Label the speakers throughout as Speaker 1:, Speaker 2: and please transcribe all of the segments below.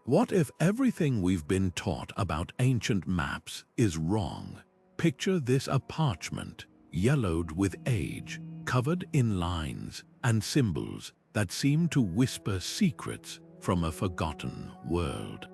Speaker 1: What if everything we've been taught about ancient maps is wrong? Picture this: a parchment, yellowed with age, covered in lines and symbols that seem to whisper secrets from a forgotten world.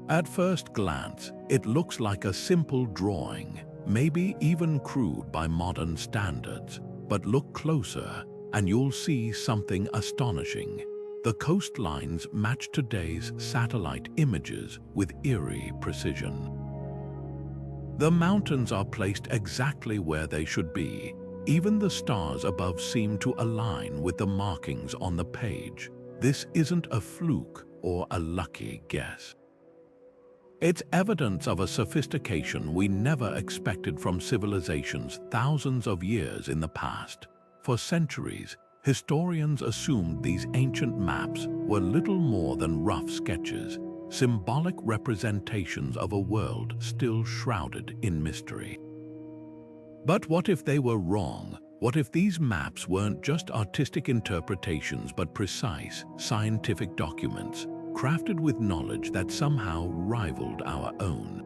Speaker 1: At first glance, it looks like a simple drawing, maybe even crude by modern standards. But look closer, and you'll see something astonishing. The coastlines match today's satellite images with eerie precision. The mountains are placed exactly where they should be. Even the stars above seem to align with the markings on the page. This isn't a fluke or a lucky guess. It's evidence of a sophistication we never expected from civilizations thousands of years in the past. For centuries, historians assumed these ancient maps were little more than rough sketches, symbolic representations of a world still shrouded in mystery. But what if they were wrong? What if these maps weren't just artistic interpretations but precise, scientific documents, crafted with knowledge that somehow rivaled our own?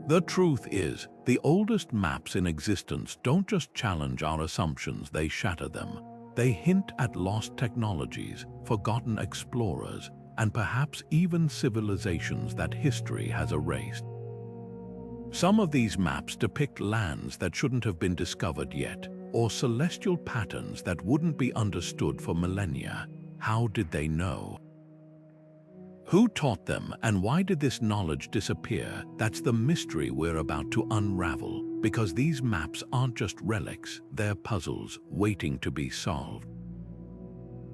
Speaker 1: The truth is, the oldest maps in existence don't just challenge our assumptions, they shatter them. They hint at lost technologies, forgotten explorers, and perhaps even civilizations that history has erased. Some of these maps depict lands that shouldn't have been discovered yet, or celestial patterns that wouldn't be understood for millennia. How did they know? Who taught them, and why did this knowledge disappear? That's the mystery we're about to unravel, because these maps aren't just relics, they're puzzles waiting to be solved.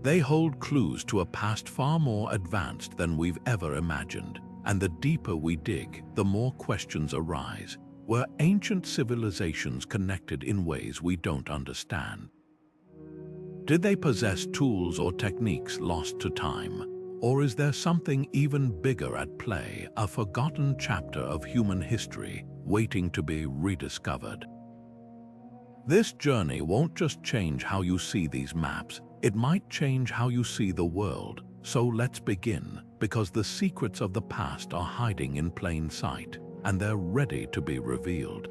Speaker 1: They hold clues to a past far more advanced than we've ever imagined, and the deeper we dig, the more questions arise. Were ancient civilizations connected in ways we don't understand? Did they possess tools or techniques lost to time? Or is there something even bigger at play, a forgotten chapter of human history waiting to be rediscovered? This journey won't just change how you see these maps, it might change how you see the world. So let's begin, because the secrets of the past are hiding in plain sight, and they're ready to be revealed.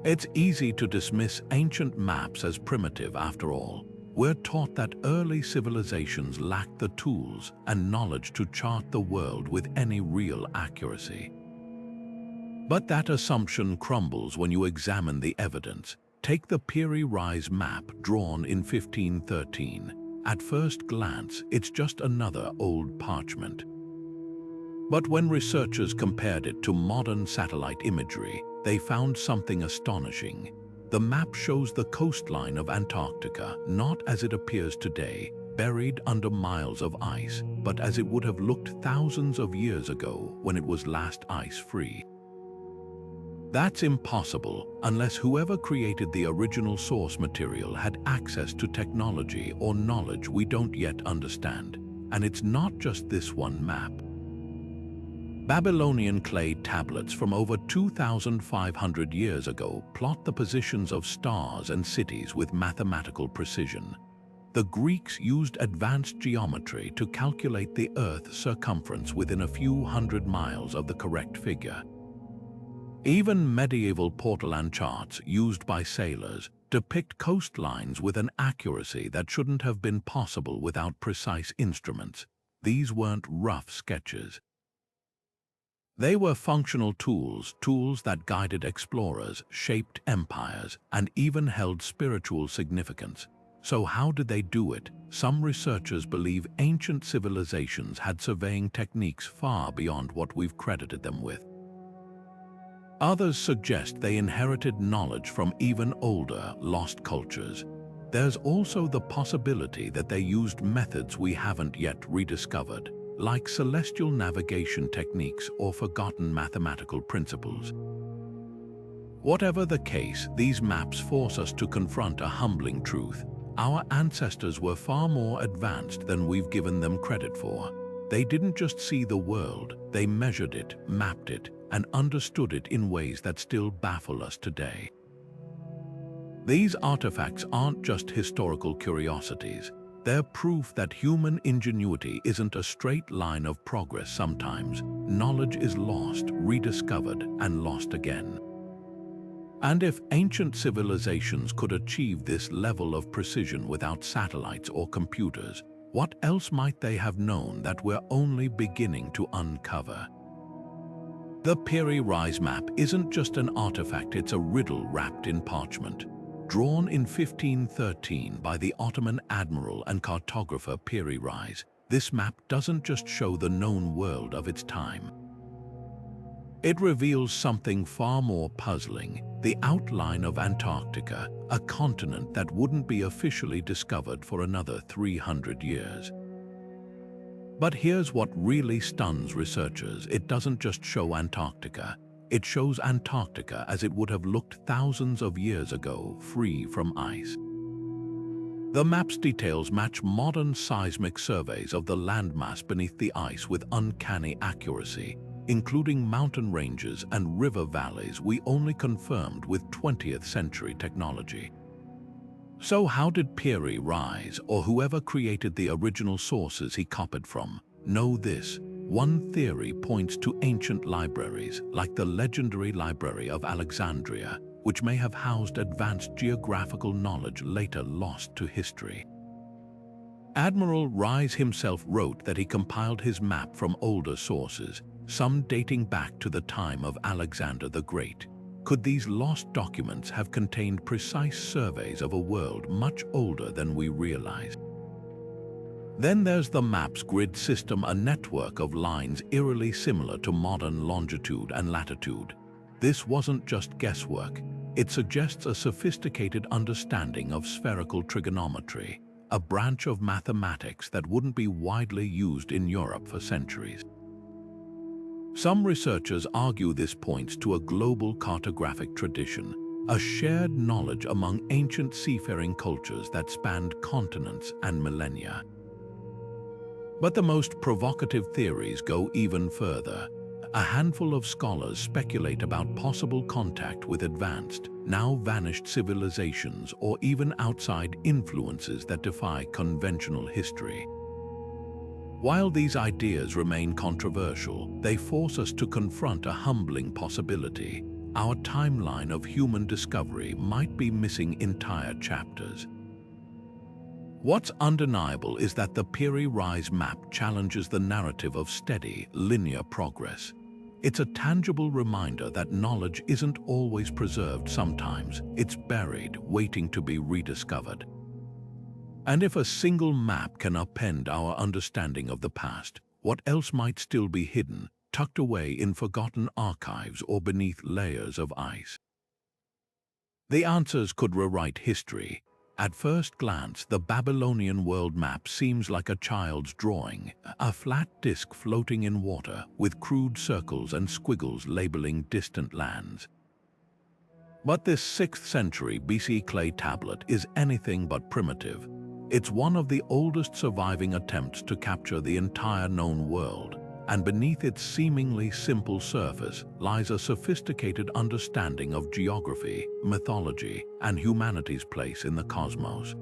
Speaker 1: It's easy to dismiss ancient maps as primitive after all. We're taught that early civilizations lacked the tools and knowledge to chart the world with any real accuracy. But that assumption crumbles when you examine the evidence. Take the Pirry Rise Map drawn in 1513. At first glance, it's just another old parchment. But when researchers compared it to modern satellite imagery, they found something astonishing. The map shows the coastline of Antarctica, not as it appears today, buried under miles of ice, but as it would have looked thousands of years ago when it was last ice-free. That's impossible unless whoever created the original source material had access to technology or knowledge we don't yet understand. And it's not just this one map. Babylonian clay tablets from over 2,500 years ago plot the positions of stars and cities with mathematical precision. The Greeks used advanced geometry to calculate the Earth's circumference within a few hundred miles of the correct figure. Even medieval portolan charts used by sailors depict coastlines with an accuracy that shouldn't have been possible without precise instruments. These weren't rough sketches. They were functional tools that guided explorers, shaped empires, and even held spiritual significance. So how did they do it? Some researchers believe ancient civilizations had surveying techniques far beyond what we've credited them with. Others suggest they inherited knowledge from even older, lost cultures. There's also the possibility that they used methods we haven't yet rediscovered, like celestial navigation techniques or forgotten mathematical principles. Whatever the case, these maps force us to confront a humbling truth. Our ancestors were far more advanced than we've given them credit for. They didn't just see the world, they measured it, mapped it, and understood it in ways that still baffle us today. These artifacts aren't just historical curiosities. They're proof that human ingenuity isn't a straight line of progress sometimes. Knowledge is lost, rediscovered, and lost again. And if ancient civilizations could achieve this level of precision without satellites or computers, what else might they have known that we're only beginning to uncover? The Pirry Rise Map isn't just an artifact, it's a riddle wrapped in parchment. Drawn in 1513 by the Ottoman admiral and cartographer Pirry Rise, this map doesn't just show the known world of its time. It reveals something far more puzzling: the outline of Antarctica, a continent that wouldn't be officially discovered for another 300 years. But here's what really stuns researchers. It doesn't just show Antarctica. It shows Antarctica as it would have looked thousands of years ago, free from ice. The map's details match modern seismic surveys of the landmass beneath the ice with uncanny accuracy, including mountain ranges and river valleys we only confirmed with 20th century technology. So how did Pirry Rise, or whoever created the original sources he copied from, know this? One theory points to ancient libraries, like the legendary Library of Alexandria, which may have housed advanced geographical knowledge later lost to history. Admiral Reis himself wrote that he compiled his map from older sources, some dating back to the time of Alexander the Great. Could these lost documents have contained precise surveys of a world much older than we realize? Then there's the map's grid system, a network of lines eerily similar to modern longitude and latitude. This wasn't just guesswork. It suggests a sophisticated understanding of spherical trigonometry, a branch of mathematics that wouldn't be widely used in Europe for centuries. Some researchers argue this points to a global cartographic tradition, a shared knowledge among ancient seafaring cultures that spanned continents and millennia. But the most provocative theories go even further. A handful of scholars speculate about possible contact with advanced, now vanished civilizations or even outside influences that defy conventional history. While these ideas remain controversial, they force us to confront a humbling possibility. Our timeline of human discovery might be missing entire chapters. What's undeniable is that the Pirry Rise Map challenges the narrative of steady, linear progress. It's a tangible reminder that knowledge isn't always preserved. Sometimes it's buried, waiting to be rediscovered. And if a single map can upend our understanding of the past, what else might still be hidden, tucked away in forgotten archives or beneath layers of ice? The answers could rewrite history. At first glance, the Babylonian world map seems like a child's drawing, a flat disk floating in water with crude circles and squiggles labeling distant lands. But this 6th century BC clay tablet is anything but primitive. It's one of the oldest surviving attempts to capture the entire known world, and beneath its seemingly simple surface lies a sophisticated understanding of geography, mythology, and humanity's place in the cosmos.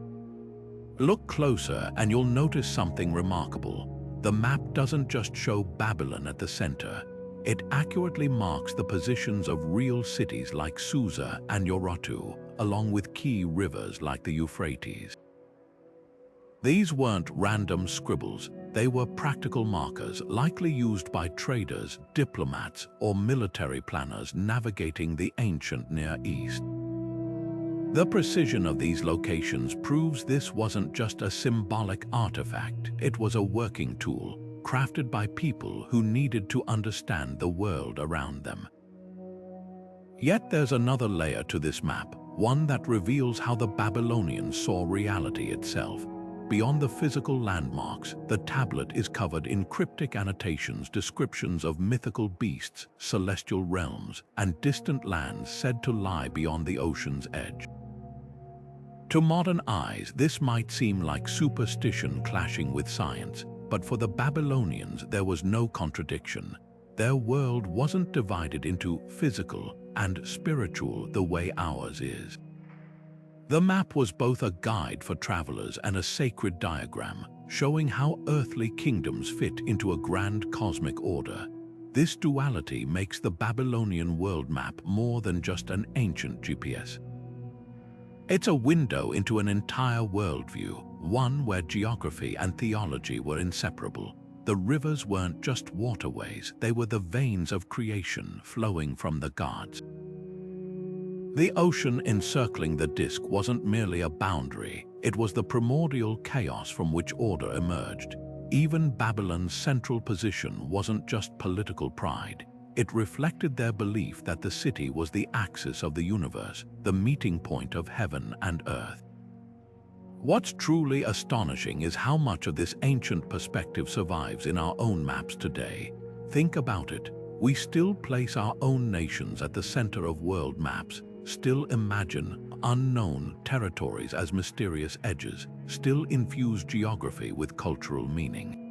Speaker 1: Look closer and you'll notice something remarkable. The map doesn't just show Babylon at the center. It accurately marks the positions of real cities like Susa and Urartu, along with key rivers like the Euphrates. These weren't random scribbles. They were practical markers, likely used by traders, diplomats, or military planners navigating the ancient Near East. The precision of these locations proves this wasn't just a symbolic artifact. It was a working tool, crafted by people who needed to understand the world around them. Yet there's another layer to this map, one that reveals how the Babylonians saw reality itself. Beyond the physical landmarks, the tablet is covered in cryptic annotations, descriptions of mythical beasts, celestial realms, and distant lands said to lie beyond the ocean's edge. To modern eyes, this might seem like superstition clashing with science, but for the Babylonians there was no contradiction. Their world wasn't divided into physical and spiritual the way ours is. The map was both a guide for travelers and a sacred diagram, showing how earthly kingdoms fit into a grand cosmic order. This duality makes the Babylonian world map more than just an ancient GPS. It's a window into an entire worldview, one where geography and theology were inseparable. The rivers weren't just waterways, they were the veins of creation flowing from the gods. The ocean encircling the disk wasn't merely a boundary, it was the primordial chaos from which order emerged. Even Babylon's central position wasn't just political pride. It reflected their belief that the city was the axis of the universe, the meeting point of heaven and earth. What's truly astonishing is how much of this ancient perspective survives in our own maps today. Think about it. We still place our own nations at the center of world maps, still imagine unknown territories as mysterious edges, still infuse geography with cultural meaning.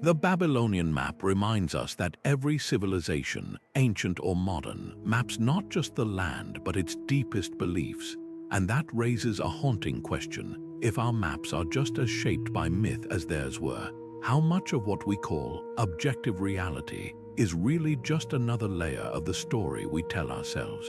Speaker 1: The Babylonian map reminds us that every civilization, ancient or modern, maps not just the land but its deepest beliefs. And that raises a haunting question. If our maps are just as shaped by myth as theirs were, how much of what we call objective reality is really just another layer of the story we tell ourselves?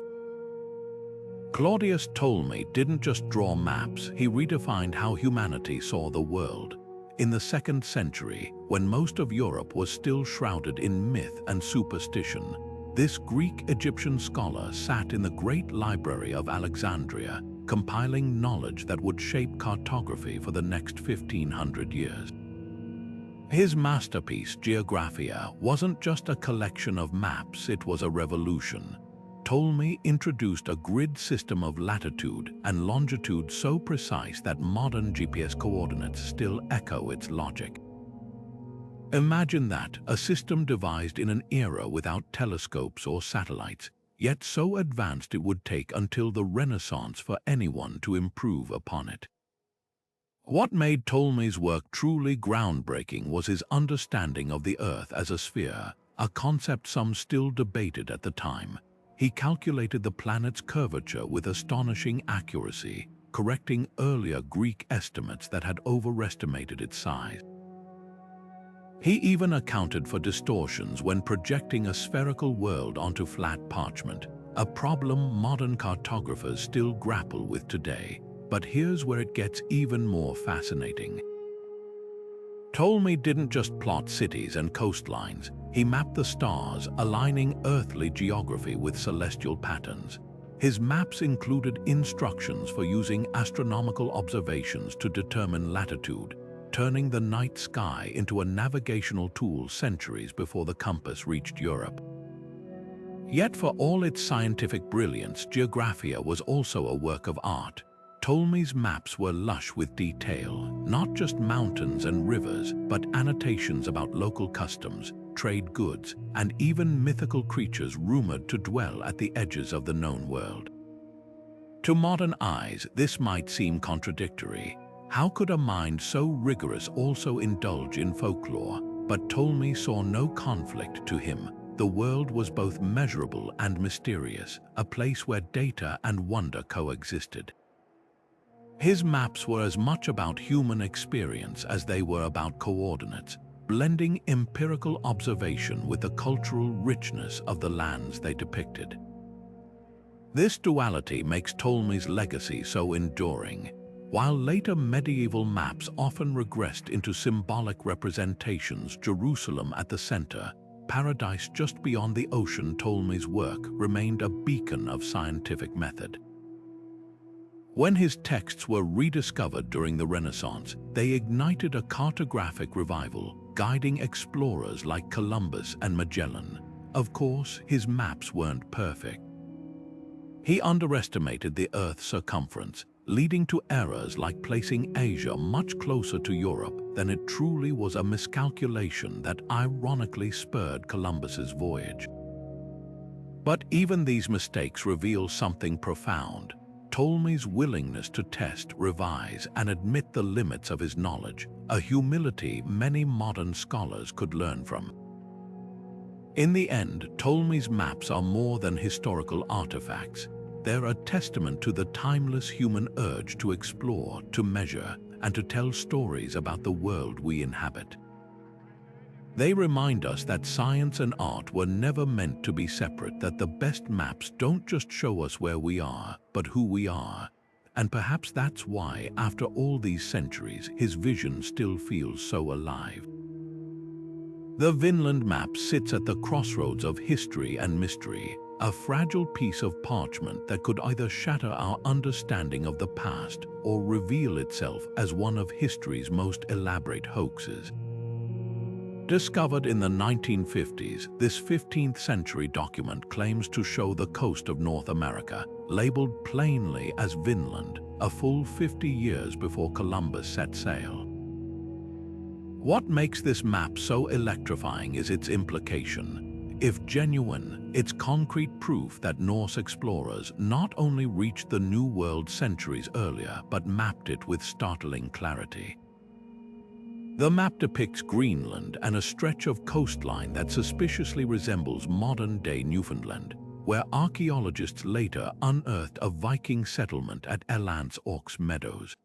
Speaker 1: Claudius Ptolemy didn't just draw maps, he redefined how humanity saw the world. In the 2nd century, when most of Europe was still shrouded in myth and superstition, this Greek-Egyptian scholar sat in the great library of Alexandria, compiling knowledge that would shape cartography for the next 1500 years. His masterpiece, Geographia, wasn't just a collection of maps, it was a revolution. Ptolemy introduced a grid system of latitude and longitude so precise that modern GPS coordinates still echo its logic. Imagine that, a system devised in an era without telescopes or satellites, yet so advanced it would take until the Renaissance for anyone to improve upon it. What made Ptolemy's work truly groundbreaking was his understanding of the Earth as a sphere, a concept some still debated at the time. He calculated the planet's curvature with astonishing accuracy, correcting earlier Greek estimates that had overestimated its size. He even accounted for distortions when projecting a spherical world onto flat parchment, a problem modern cartographers still grapple with today. But here's where it gets even more fascinating. Ptolemy didn't just plot cities and coastlines, he mapped the stars, aligning earthly geography with celestial patterns. His maps included instructions for using astronomical observations to determine latitude, turning the night sky into a navigational tool centuries before the compass reached Europe. Yet for all its scientific brilliance, Geographia was also a work of art. Ptolemy's maps were lush with detail, not just mountains and rivers, but annotations about local customs, trade goods, and even mythical creatures rumored to dwell at the edges of the known world. To modern eyes, this might seem contradictory. How could a mind so rigorous also indulge in folklore? But Ptolemy saw no conflict to him. The world was both measurable and mysterious, a place where data and wonder coexisted. His maps were as much about human experience as they were about coordinates, blending empirical observation with the cultural richness of the lands they depicted. This duality makes Ptolemy's legacy so enduring. While later medieval maps often regressed into symbolic representations, Jerusalem at the center, paradise just beyond the ocean, Ptolemy's work remained a beacon of scientific method. When his texts were rediscovered during the Renaissance, they ignited a cartographic revival, guiding explorers like Columbus and Magellan. Of course, his maps weren't perfect. He underestimated the Earth's circumference, leading to errors like placing Asia much closer to Europe than it truly was, a miscalculation that ironically spurred Columbus's voyage. But even these mistakes reveal something profound. Ptolemy's willingness to test, revise, and admit the limits of his knowledge, a humility many modern scholars could learn from. In the end, Ptolemy's maps are more than historical artifacts. they're a testament to the timeless human urge to explore, to measure, and to tell stories about the world we inhabit. They remind us that science and art were never meant to be separate, that the best maps don't just show us where we are, but who we are. And perhaps that's why, after all these centuries, his vision still feels so alive. The Vineland Map sits at the crossroads of history and mystery, a fragile piece of parchment that could either shatter our understanding of the past or reveal itself as one of history's most elaborate hoaxes. Discovered in the 1950s, this 15th century document claims to show the coast of North America, labeled plainly as Vinland, a full 50 years before Columbus set sail. What makes this map so electrifying is its implication. If genuine, it's concrete proof that Norse explorers not only reached the New World centuries earlier, but mapped it with startling clarity. The map depicts Greenland and a stretch of coastline that suspiciously resembles modern-day Newfoundland, where archaeologists later unearthed a Viking settlement at Elance Orks Meadows.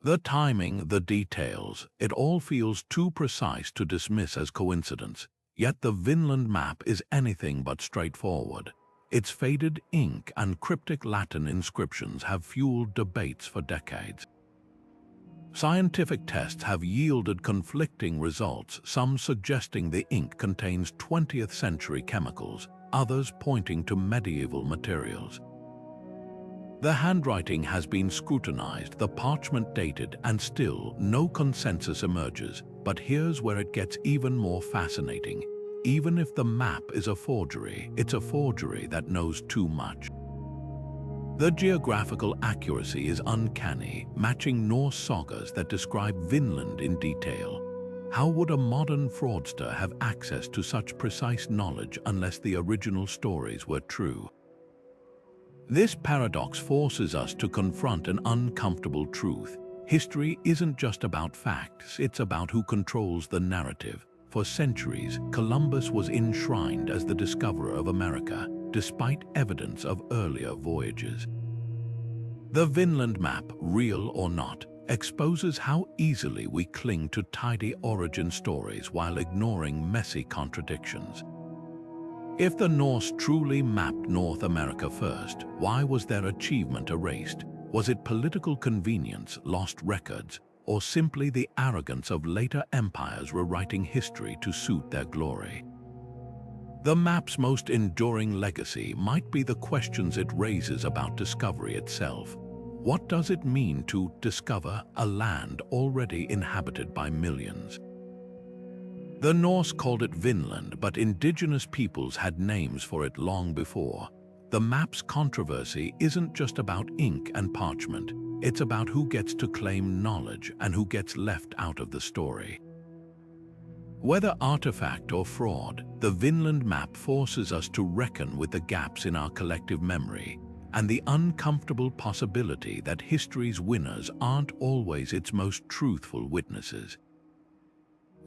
Speaker 1: The timing, the details, it all feels too precise to dismiss as coincidence. Yet the Vineland map is anything but straightforward. Its faded ink and cryptic Latin inscriptions have fueled debates for decades. Scientific tests have yielded conflicting results, some suggesting the ink contains 20th century chemicals, others pointing to medieval materials. The handwriting has been scrutinized, the parchment dated, and still no consensus emerges. But here's where it gets even more fascinating. Even if the map is a forgery, it's a forgery that knows too much. The geographical accuracy is uncanny, matching Norse sagas that describe Vinland in detail. How would a modern fraudster have access to such precise knowledge unless the original stories were true? This paradox forces us to confront an uncomfortable truth. History isn't just about facts, it's about who controls the narrative. For centuries, Columbus was enshrined as the discoverer of America, despite evidence of earlier voyages. The Vineland Map, real or not, exposes how easily we cling to tidy origin stories while ignoring messy contradictions. If the Norse truly mapped North America first, why was their achievement erased? Was it political convenience, lost records, or simply the arrogance of later empires rewriting history to suit their glory? The map's most enduring legacy might be the questions it raises about discovery itself. What does it mean to discover a land already inhabited by millions? The Norse called it Vinland, but indigenous peoples had names for it long before. The map's controversy isn't just about ink and parchment. It's about who gets to claim knowledge and who gets left out of the story. Whether artifact or fraud, the Vineland Map forces us to reckon with the gaps in our collective memory and the uncomfortable possibility that history's winners aren't always its most truthful witnesses.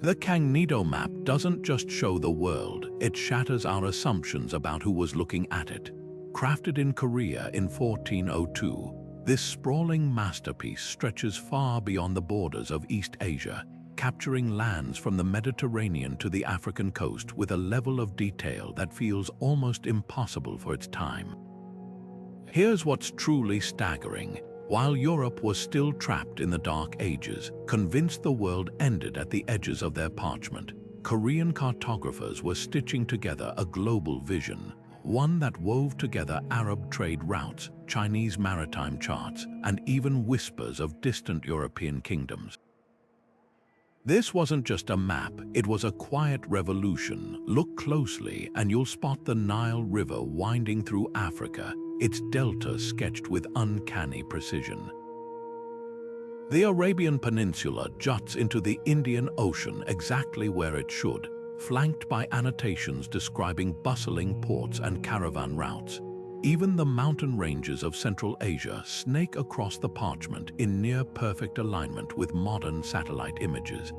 Speaker 1: The Kangnido map doesn't just show the world, it shatters our assumptions about who was looking at it. Crafted in Korea in 1402, this sprawling masterpiece stretches far beyond the borders of East Asia, capturing lands from the Mediterranean to the African coast with a level of detail that feels almost impossible for its time. Here's what's truly staggering. While Europe was still trapped in the Dark Ages, convinced the world ended at the edges of their parchment, Korean cartographers were stitching together a global vision, one that wove together Arab trade routes, Chinese maritime charts, and even whispers of distant European kingdoms. This wasn't just a map, it was a quiet revolution. Look closely and you'll spot the Nile River winding through Africa, its delta sketched with uncanny precision. The Arabian Peninsula juts into the Indian Ocean exactly where it should, flanked by annotations describing bustling ports and caravan routes. Even the mountain ranges of Central Asia snake across the parchment in near-perfect alignment with modern satellite images.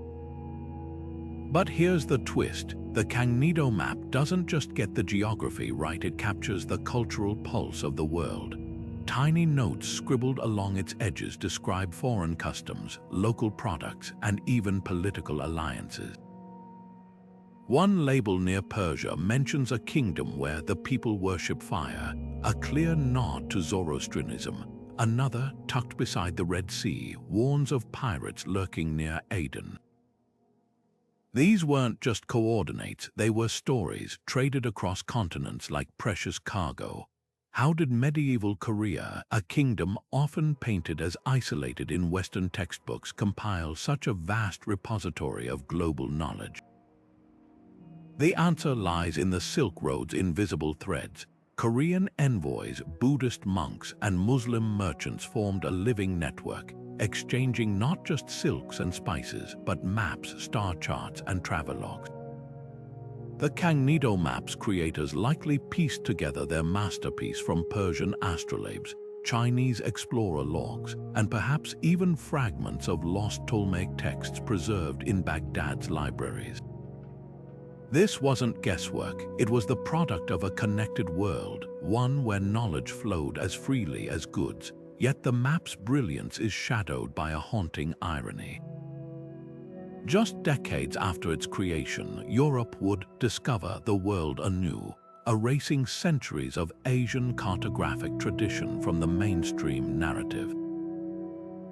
Speaker 1: But here's the twist. The Kangnido map doesn't just get the geography right, it captures the cultural pulse of the world. Tiny notes scribbled along its edges describe foreign customs, local products, and even political alliances. One label near Persia mentions a kingdom where the people worship fire, a clear nod to Zoroastrianism. Another, tucked beside the Red Sea, warns of pirates lurking near Aden. These weren't just coordinates, they were stories traded across continents like precious cargo. How did medieval Korea, a kingdom often painted as isolated in Western textbooks, compile such a vast repository of global knowledge? The answer lies in the Silk Road's invisible threads. Korean envoys, Buddhist monks, and Muslim merchants formed a living network, exchanging not just silks and spices, but maps, star charts, and travelogues. The Kangnido map's creators likely pieced together their masterpiece from Persian astrolabes, Chinese explorer logs, and perhaps even fragments of lost Ptolemaic texts preserved in Baghdad's libraries. This wasn't guesswork, it was the product of a connected world, one where knowledge flowed as freely as goods, yet the map's brilliance is shadowed by a haunting irony. Just decades after its creation, Europe would discover the world anew, erasing centuries of Asian cartographic tradition from the mainstream narrative.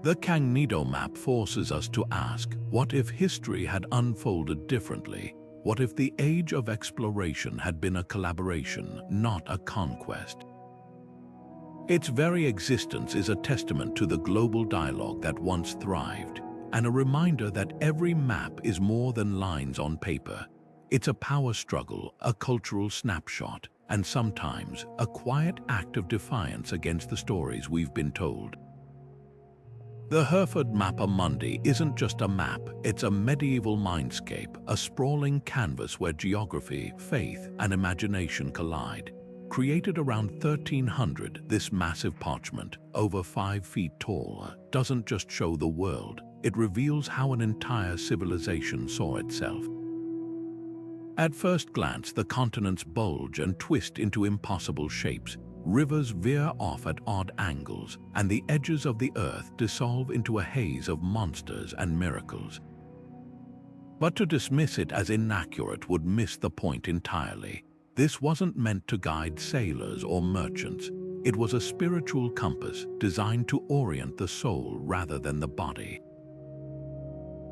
Speaker 1: The Kangnido map forces us to ask, what if history had unfolded differently? What if the age of exploration had been a collaboration, not a conquest? Its very existence is a testament to the global dialogue that once thrived, and a reminder that every map is more than lines on paper. It's a power struggle, a cultural snapshot, and sometimes a quiet act of defiance against the stories we've been told. The Hereford Mapa Mundi isn't just a map, it's a medieval mindscape, a sprawling canvas where geography, faith, and imagination collide. Created around 1300, this massive parchment, over 5 feet tall, doesn't just show the world, it reveals how an entire civilization saw itself. At first glance, the continents bulge and twist into impossible shapes. Rivers veer off at odd angles, and the edges of the earth dissolve into a haze of monsters and miracles. But to dismiss it as inaccurate would miss the point entirely. This wasn't meant to guide sailors or merchants. It was a spiritual compass designed to orient the soul rather than the body.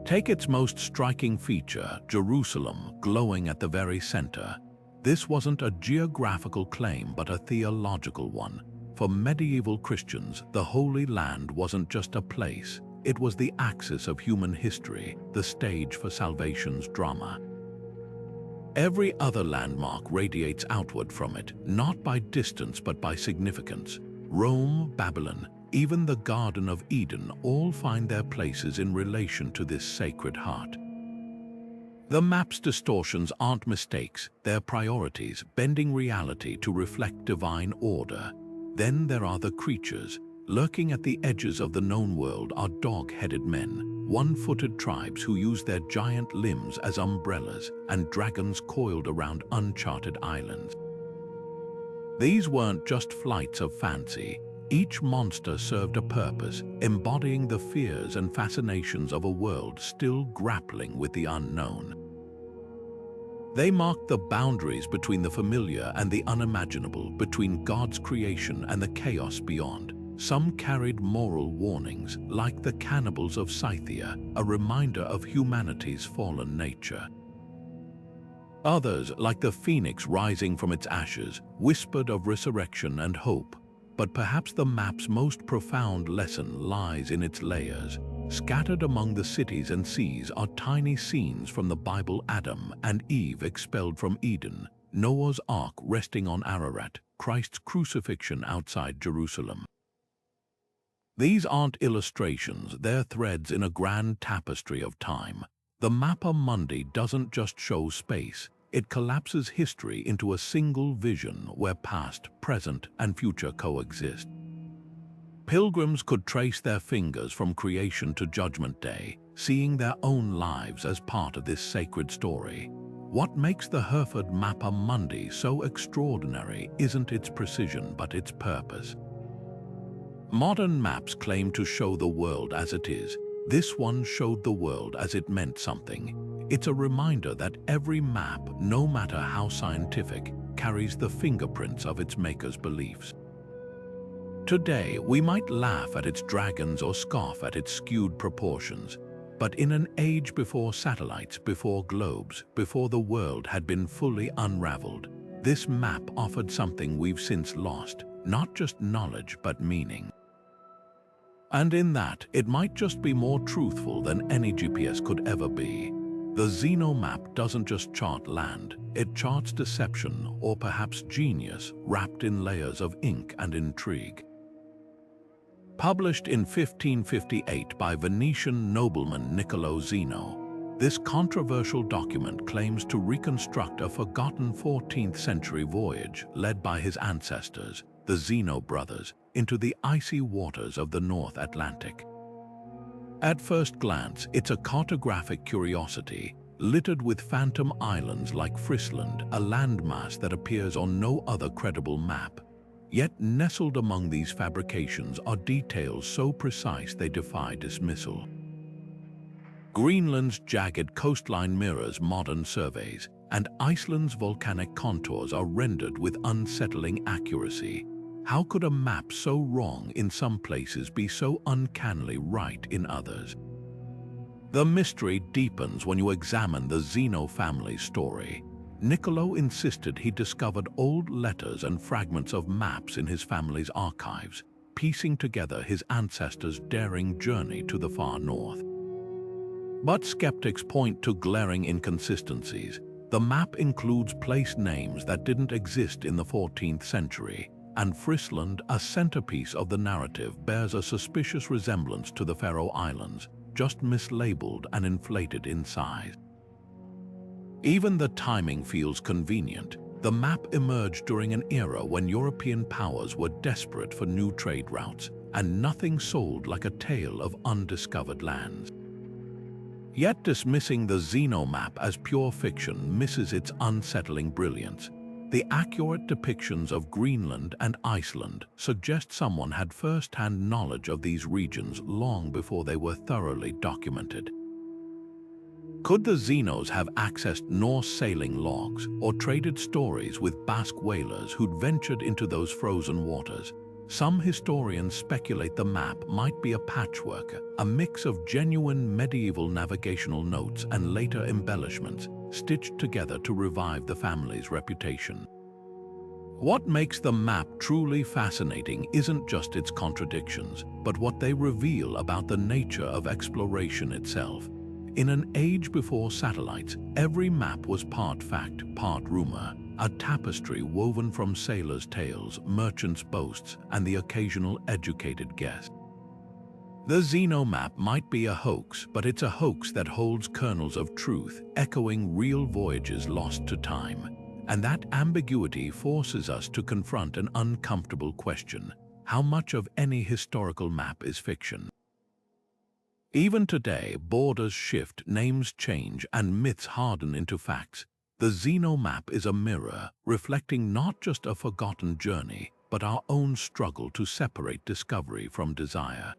Speaker 1: Take its most striking feature, Jerusalem, glowing at the very center. This wasn't a geographical claim but a theological one. For medieval Christians, the Holy Land wasn't just a place, it was the axis of human history, the stage for salvation's drama. Every other landmark radiates outward from it, not by distance but by significance. Rome, Babylon, even the Garden of Eden all find their places in relation to this sacred heart. The map's distortions aren't mistakes, they're priorities, bending reality to reflect divine order. Then there are the creatures. Lurking at the edges of the known world are dog-headed men, one-footed tribes who use their giant limbs as umbrellas, and dragons coiled around uncharted islands. These weren't just flights of fancy. Each monster served a purpose, embodying the fears and fascinations of a world still grappling with the unknown. They marked the boundaries between the familiar and the unimaginable, between God's creation and the chaos beyond. Some carried moral warnings, like the cannibals of Scythia, a reminder of humanity's fallen nature. Others, like the phoenix rising from its ashes, whispered of resurrection and hope. But perhaps the map's most profound lesson lies in its layers. Scattered among the cities and seas are tiny scenes from the Bible: Adam and Eve expelled from Eden, Noah's Ark resting on Ararat, Christ's crucifixion outside Jerusalem. These aren't illustrations, they're threads in a grand tapestry of time. The Mapa Mundi doesn't just show space, it collapses history into a single vision where past, present, and future coexist. Pilgrims could trace their fingers from creation to Judgment Day, seeing their own lives as part of this sacred story. What makes the Hereford Mapa Mundi so extraordinary isn't its precision but its purpose. Modern maps claim to show the world as it is. This one showed the world as it meant something. It's a reminder that every map, no matter how scientific, carries the fingerprints of its maker's beliefs. Today, we might laugh at its dragons or scoff at its skewed proportions, but in an age before satellites, before globes, before the world had been fully unraveled, this map offered something we've since lost, not just knowledge but meaning. And in that, it might just be more truthful than any GPS could ever be. The Zeno map doesn't just chart land, it charts deception or perhaps genius wrapped in layers of ink and intrigue. Published in 1558 by Venetian nobleman Niccolò Zeno, this controversial document claims to reconstruct a forgotten 14th century voyage led by his ancestors, the Zeno brothers, into the icy waters of the North Atlantic. At first glance, it's a cartographic curiosity, littered with phantom islands like Friesland, a landmass that appears on no other credible map. Yet nestled among these fabrications are details so precise they defy dismissal. Greenland's jagged coastline mirrors modern surveys, and Iceland's volcanic contours are rendered with unsettling accuracy. How could a map so wrong in some places be so uncannily right in others? The mystery deepens when you examine the Zeno family's story. Niccolò insisted he discovered old letters and fragments of maps in his family's archives, piecing together his ancestors' daring journey to the far north. But skeptics point to glaring inconsistencies. The map includes place names that didn't exist in the 14th century, and Friesland, a centerpiece of the narrative, bears a suspicious resemblance to the Faroe Islands, just mislabeled and inflated in size. Even the timing feels convenient. The map emerged during an era when European powers were desperate for new trade routes, and nothing sold like a tale of undiscovered lands. Yet dismissing the Zeno map as pure fiction misses its unsettling brilliance. The accurate depictions of Greenland and Iceland suggest someone had first-hand knowledge of these regions long before they were thoroughly documented. Could the Zenos have accessed Norse sailing logs or traded stories with Basque whalers who'd ventured into those frozen waters? Some historians speculate the map might be a patchwork, a mix of genuine medieval navigational notes and later embellishments, stitched together to revive the family's reputation. What makes the map truly fascinating isn't just its contradictions, but what they reveal about the nature of exploration itself. In an age before satellites, every map was part fact, part rumor, a tapestry woven from sailors' tales, merchants' boasts, and the occasional educated guess. The Zeno map might be a hoax, but it's a hoax that holds kernels of truth, echoing real voyages lost to time. And that ambiguity forces us to confront an uncomfortable question: how much of any historical map is fiction? Even today, borders shift, names change, and myths harden into facts. The Zeno map is a mirror, reflecting not just a forgotten journey, but our own struggle to separate discovery from desire.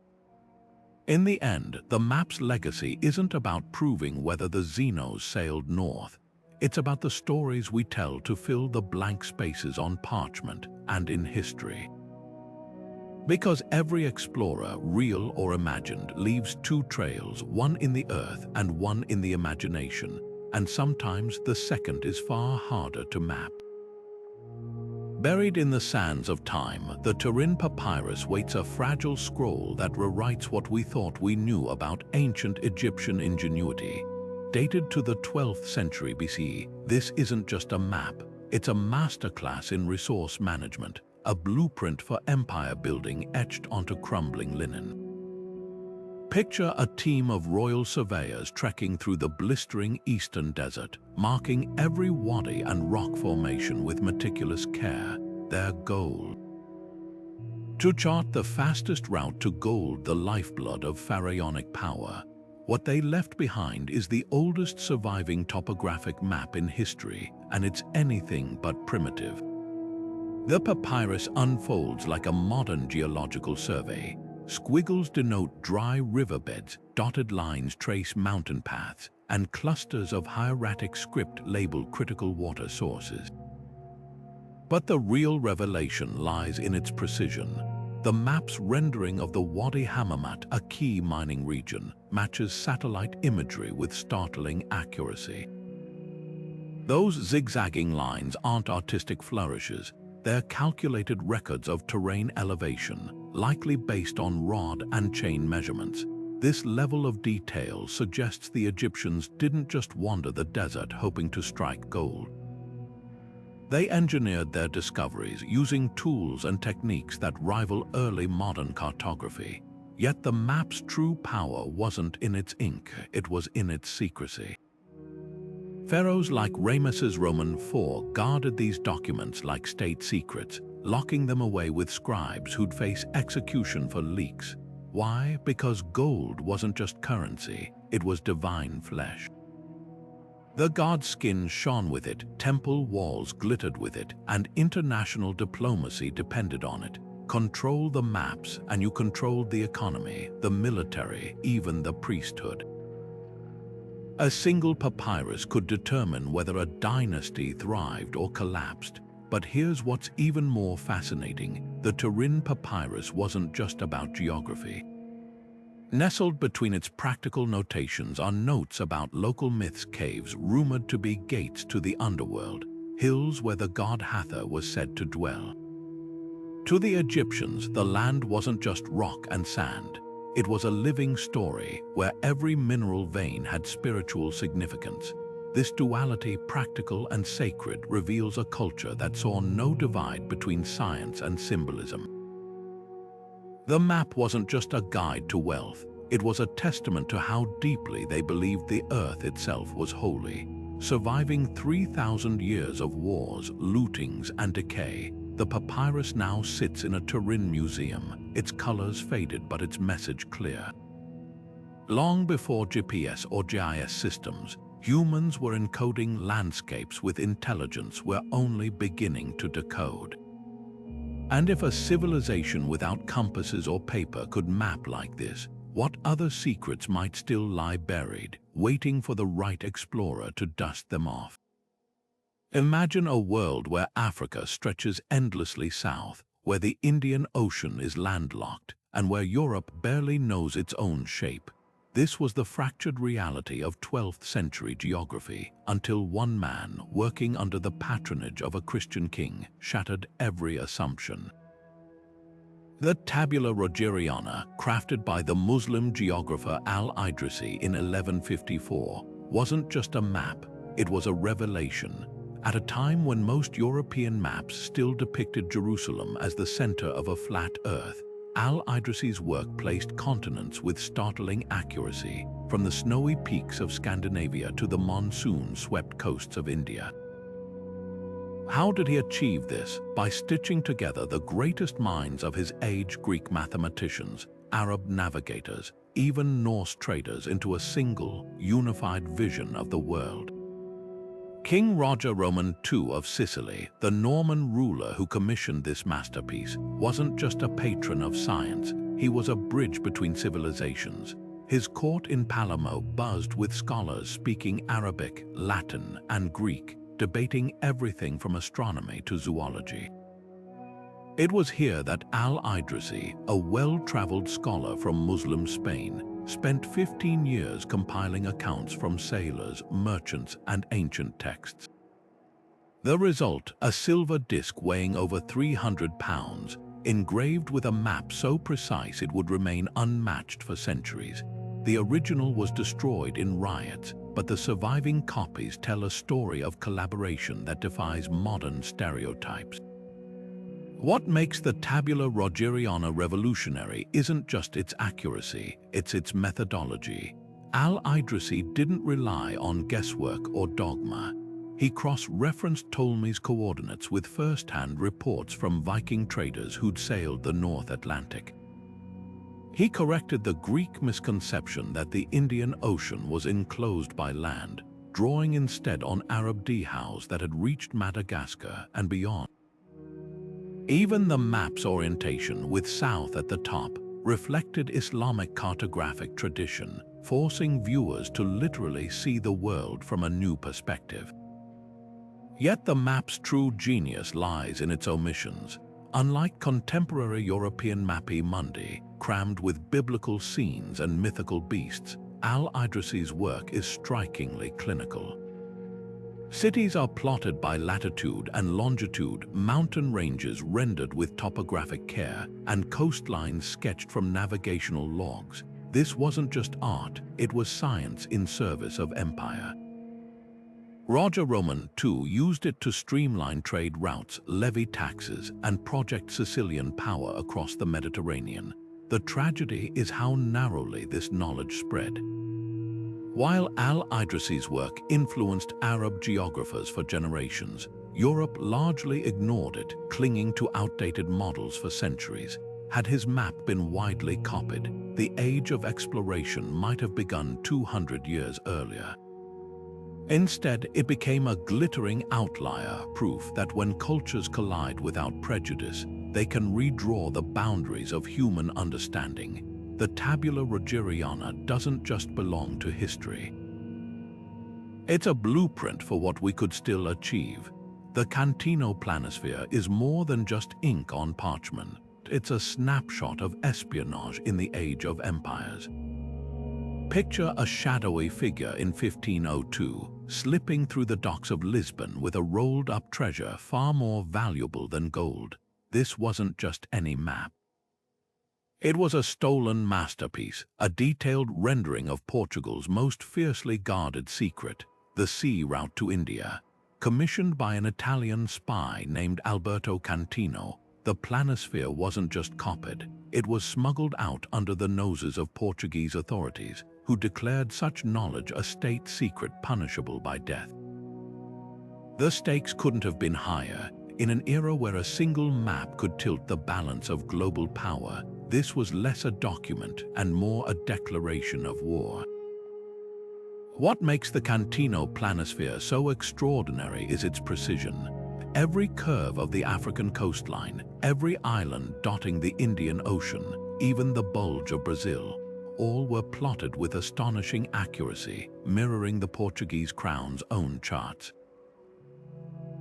Speaker 1: In the end, the map's legacy isn't about proving whether the Zenos sailed north. It's about the stories we tell to fill the blank spaces on parchment and in history. Because every explorer, real or imagined, leaves two trails, one in the earth and one in the imagination, and sometimes the second is far harder to map. Buried in the sands of time, the Turin Papyrus waits a fragile scroll that rewrites what we thought we knew about ancient Egyptian ingenuity. Dated to the 12th century BCE, this isn't just a map, it's a masterclass in resource management, a blueprint for empire building etched onto crumbling linen. Picture a team of royal surveyors trekking through the blistering eastern desert, marking every wadi and rock formation with meticulous care, their goal: to chart the fastest route to gold, the lifeblood of pharaonic power. What they left behind is the oldest surviving topographic map in history, and it's anything but primitive. The papyrus unfolds like a modern geological survey. Squiggles denote dry riverbeds, dotted lines trace mountain paths, and clusters of hieratic script label critical water sources. But the real revelation lies in its precision. The map's rendering of the Wadi Hammamat, a key mining region, matches satellite imagery with startling accuracy. Those zigzagging lines aren't artistic flourishes, they're calculated records of terrain elevation, likely based on rod and chain measurements. This level of detail suggests the Egyptians didn't just wander the desert hoping to strike gold. They engineered their discoveries using tools and techniques that rival early modern cartography. Yet the map's true power wasn't in its ink, it was in its secrecy. Pharaohs like Ramesses Roman IV guarded these documents like state secrets, locking them away with scribes who'd face execution for leaks. Why? Because gold wasn't just currency, it was divine flesh. The god's skin shone with it, temple walls glittered with it, and international diplomacy depended on it. Control the maps, and you controlled the economy, the military, even the priesthood. A single papyrus could determine whether a dynasty thrived or collapsed. But here's what's even more fascinating. The Turin papyrus wasn't just about geography. Nestled between its practical notations are notes about local myths, caves rumored to be gates to the underworld, hills where the god Hathor was said to dwell. To the Egyptians, the land wasn't just rock and sand. It was a living story where every mineral vein had spiritual significance. This duality, practical and sacred, reveals a culture that saw no divide between science and symbolism. The map wasn't just a guide to wealth, it was a testament to how deeply they believed the earth itself was holy. Surviving 3,000 years of wars, lootings, and decay, the papyrus now sits in a Turin museum, its colors faded but its message clear. Long before GPS or GIS systems, humans were encoding landscapes with intelligence we're only beginning to decode. And if a civilization without compasses or paper could map like this, what other secrets might still lie buried, waiting for the right explorer to dust them off? Imagine a world where Africa stretches endlessly south, where the Indian Ocean is landlocked, and where Europe barely knows its own shape. This was the fractured reality of 12th century geography, until one man, working under the patronage of a Christian king, shattered every assumption. The Tabula Rogeriana, crafted by the Muslim geographer Al-Idrisi in 1154, wasn't just a map, it was a revelation. At a time when most European maps still depicted Jerusalem as the center of a flat earth, Al-Idrisi's work placed continents with startling accuracy, from the snowy peaks of Scandinavia to the monsoon-swept coasts of India. How did he achieve this? By stitching together the greatest minds of his age, Greek mathematicians, Arab navigators, even Norse traders, into a single, unified vision of the world. King Roger Roman II of Sicily, the Norman ruler who commissioned this masterpiece, wasn't just a patron of science, he was a bridge between civilizations. His court in Palermo buzzed with scholars speaking Arabic, Latin, and Greek, debating everything from astronomy to zoology. It was here that Al-Idrisi, a well-traveled scholar from Muslim Spain, spent 15 years compiling accounts from sailors, merchants, and ancient texts. The result, a silver disc weighing over 300 pounds, engraved with a map so precise it would remain unmatched for centuries. The original was destroyed in riots, but the surviving copies tell a story of collaboration that defies modern stereotypes. What makes the Tabula Rogeriana revolutionary isn't just its accuracy, it's its methodology. Al-Idrisi didn't rely on guesswork or dogma. He cross-referenced Ptolemy's coordinates with first-hand reports from Viking traders who'd sailed the North Atlantic. He corrected the Greek misconception that the Indian Ocean was enclosed by land, drawing instead on Arab dhows that had reached Madagascar and beyond. Even the map's orientation, with south at the top, reflected Islamic cartographic tradition, forcing viewers to literally see the world from a new perspective. Yet the map's true genius lies in its omissions. Unlike contemporary European mappy Mundi, crammed with biblical scenes and mythical beasts, Al-Idrisi's work is strikingly clinical. Cities are plotted by latitude and longitude, mountain ranges rendered with topographic care, and coastlines sketched from navigational logs. This wasn't just art, it was science in service of empire. Rogeriana, too, used it to streamline trade routes, levy taxes, and project Sicilian power across the Mediterranean. The tragedy is how narrowly this knowledge spread. While Al-Idrisi's work influenced Arab geographers for generations, Europe largely ignored it, clinging to outdated models for centuries. Had his map been widely copied, the age of exploration might have begun 200 years earlier. Instead, it became a glittering outlier, proof that when cultures collide without prejudice, they can redraw the boundaries of human understanding. The Tabula Rogeriana doesn't just belong to history. It's a blueprint for what we could still achieve. The Cantino planisphere is more than just ink on parchment. It's a snapshot of espionage in the age of empires. Picture a shadowy figure in 1502, slipping through the docks of Lisbon with a rolled-up treasure far more valuable than gold. This wasn't just any map. It was a stolen masterpiece, a detailed rendering of Portugal's most fiercely guarded secret, the sea route to India. Commissioned by an Italian spy named Alberto Cantino, the planisphere wasn't just copied, it was smuggled out under the noses of Portuguese authorities, who declared such knowledge a state secret punishable by death. The stakes couldn't have been higher. In an era where a single map could tilt the balance of global power, this was less a document and more a declaration of war. What makes the Cantino planisphere so extraordinary is its precision. Every curve of the African coastline, every island dotting the Indian Ocean, even the bulge of Brazil, all were plotted with astonishing accuracy, mirroring the Portuguese crown's own charts.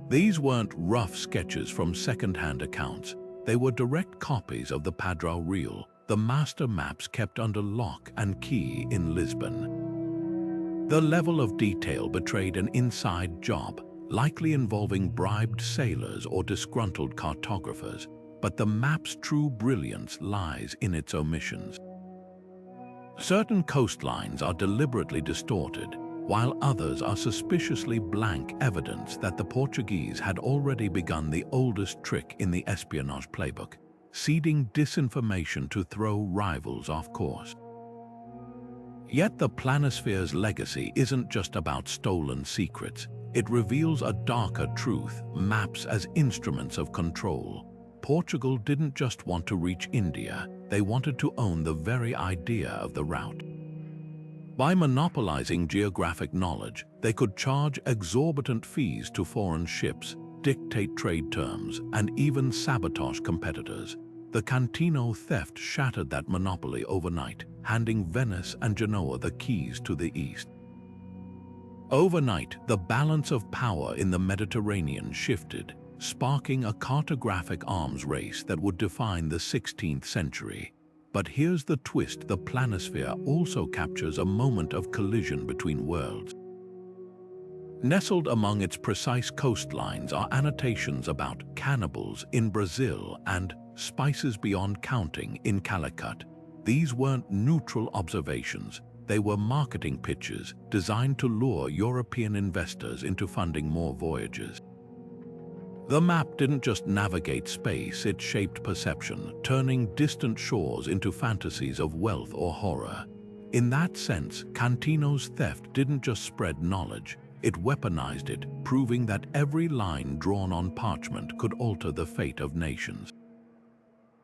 Speaker 1: These weren't rough sketches from second-hand accounts. They were direct copies of the Padrão Real, the master maps kept under lock and key in Lisbon. The level of detail betrayed an inside job, likely involving bribed sailors or disgruntled cartographers, but the map's true brilliance lies in its omissions. Certain coastlines are deliberately distorted, while others are suspiciously blank, evidence that the Portuguese had already begun the oldest trick in the espionage playbook, seeding disinformation to throw rivals off course. Yet the planisphere's legacy isn't just about stolen secrets. It reveals a darker truth, maps as instruments of control. Portugal didn't just want to reach India, they wanted to own the very idea of the route. By monopolizing geographic knowledge, they could charge exorbitant fees to foreign ships, dictate trade terms, and even sabotage competitors. The Cantino theft shattered that monopoly overnight, handing Venice and Genoa the keys to the east. Overnight, the balance of power in the Mediterranean shifted, sparking a cartographic arms race that would define the 16th century. But here's the twist: the planisphere also captures a moment of collision between worlds. Nestled among its precise coastlines are annotations about cannibals in Brazil and spices beyond counting in Calicut. These weren't neutral observations, they were marketing pitches designed to lure European investors into funding more voyages. The map didn't just navigate space, it shaped perception, turning distant shores into fantasies of wealth or horror. In that sense, Cantino's theft didn't just spread knowledge, it weaponized it, proving that every line drawn on parchment could alter the fate of nations.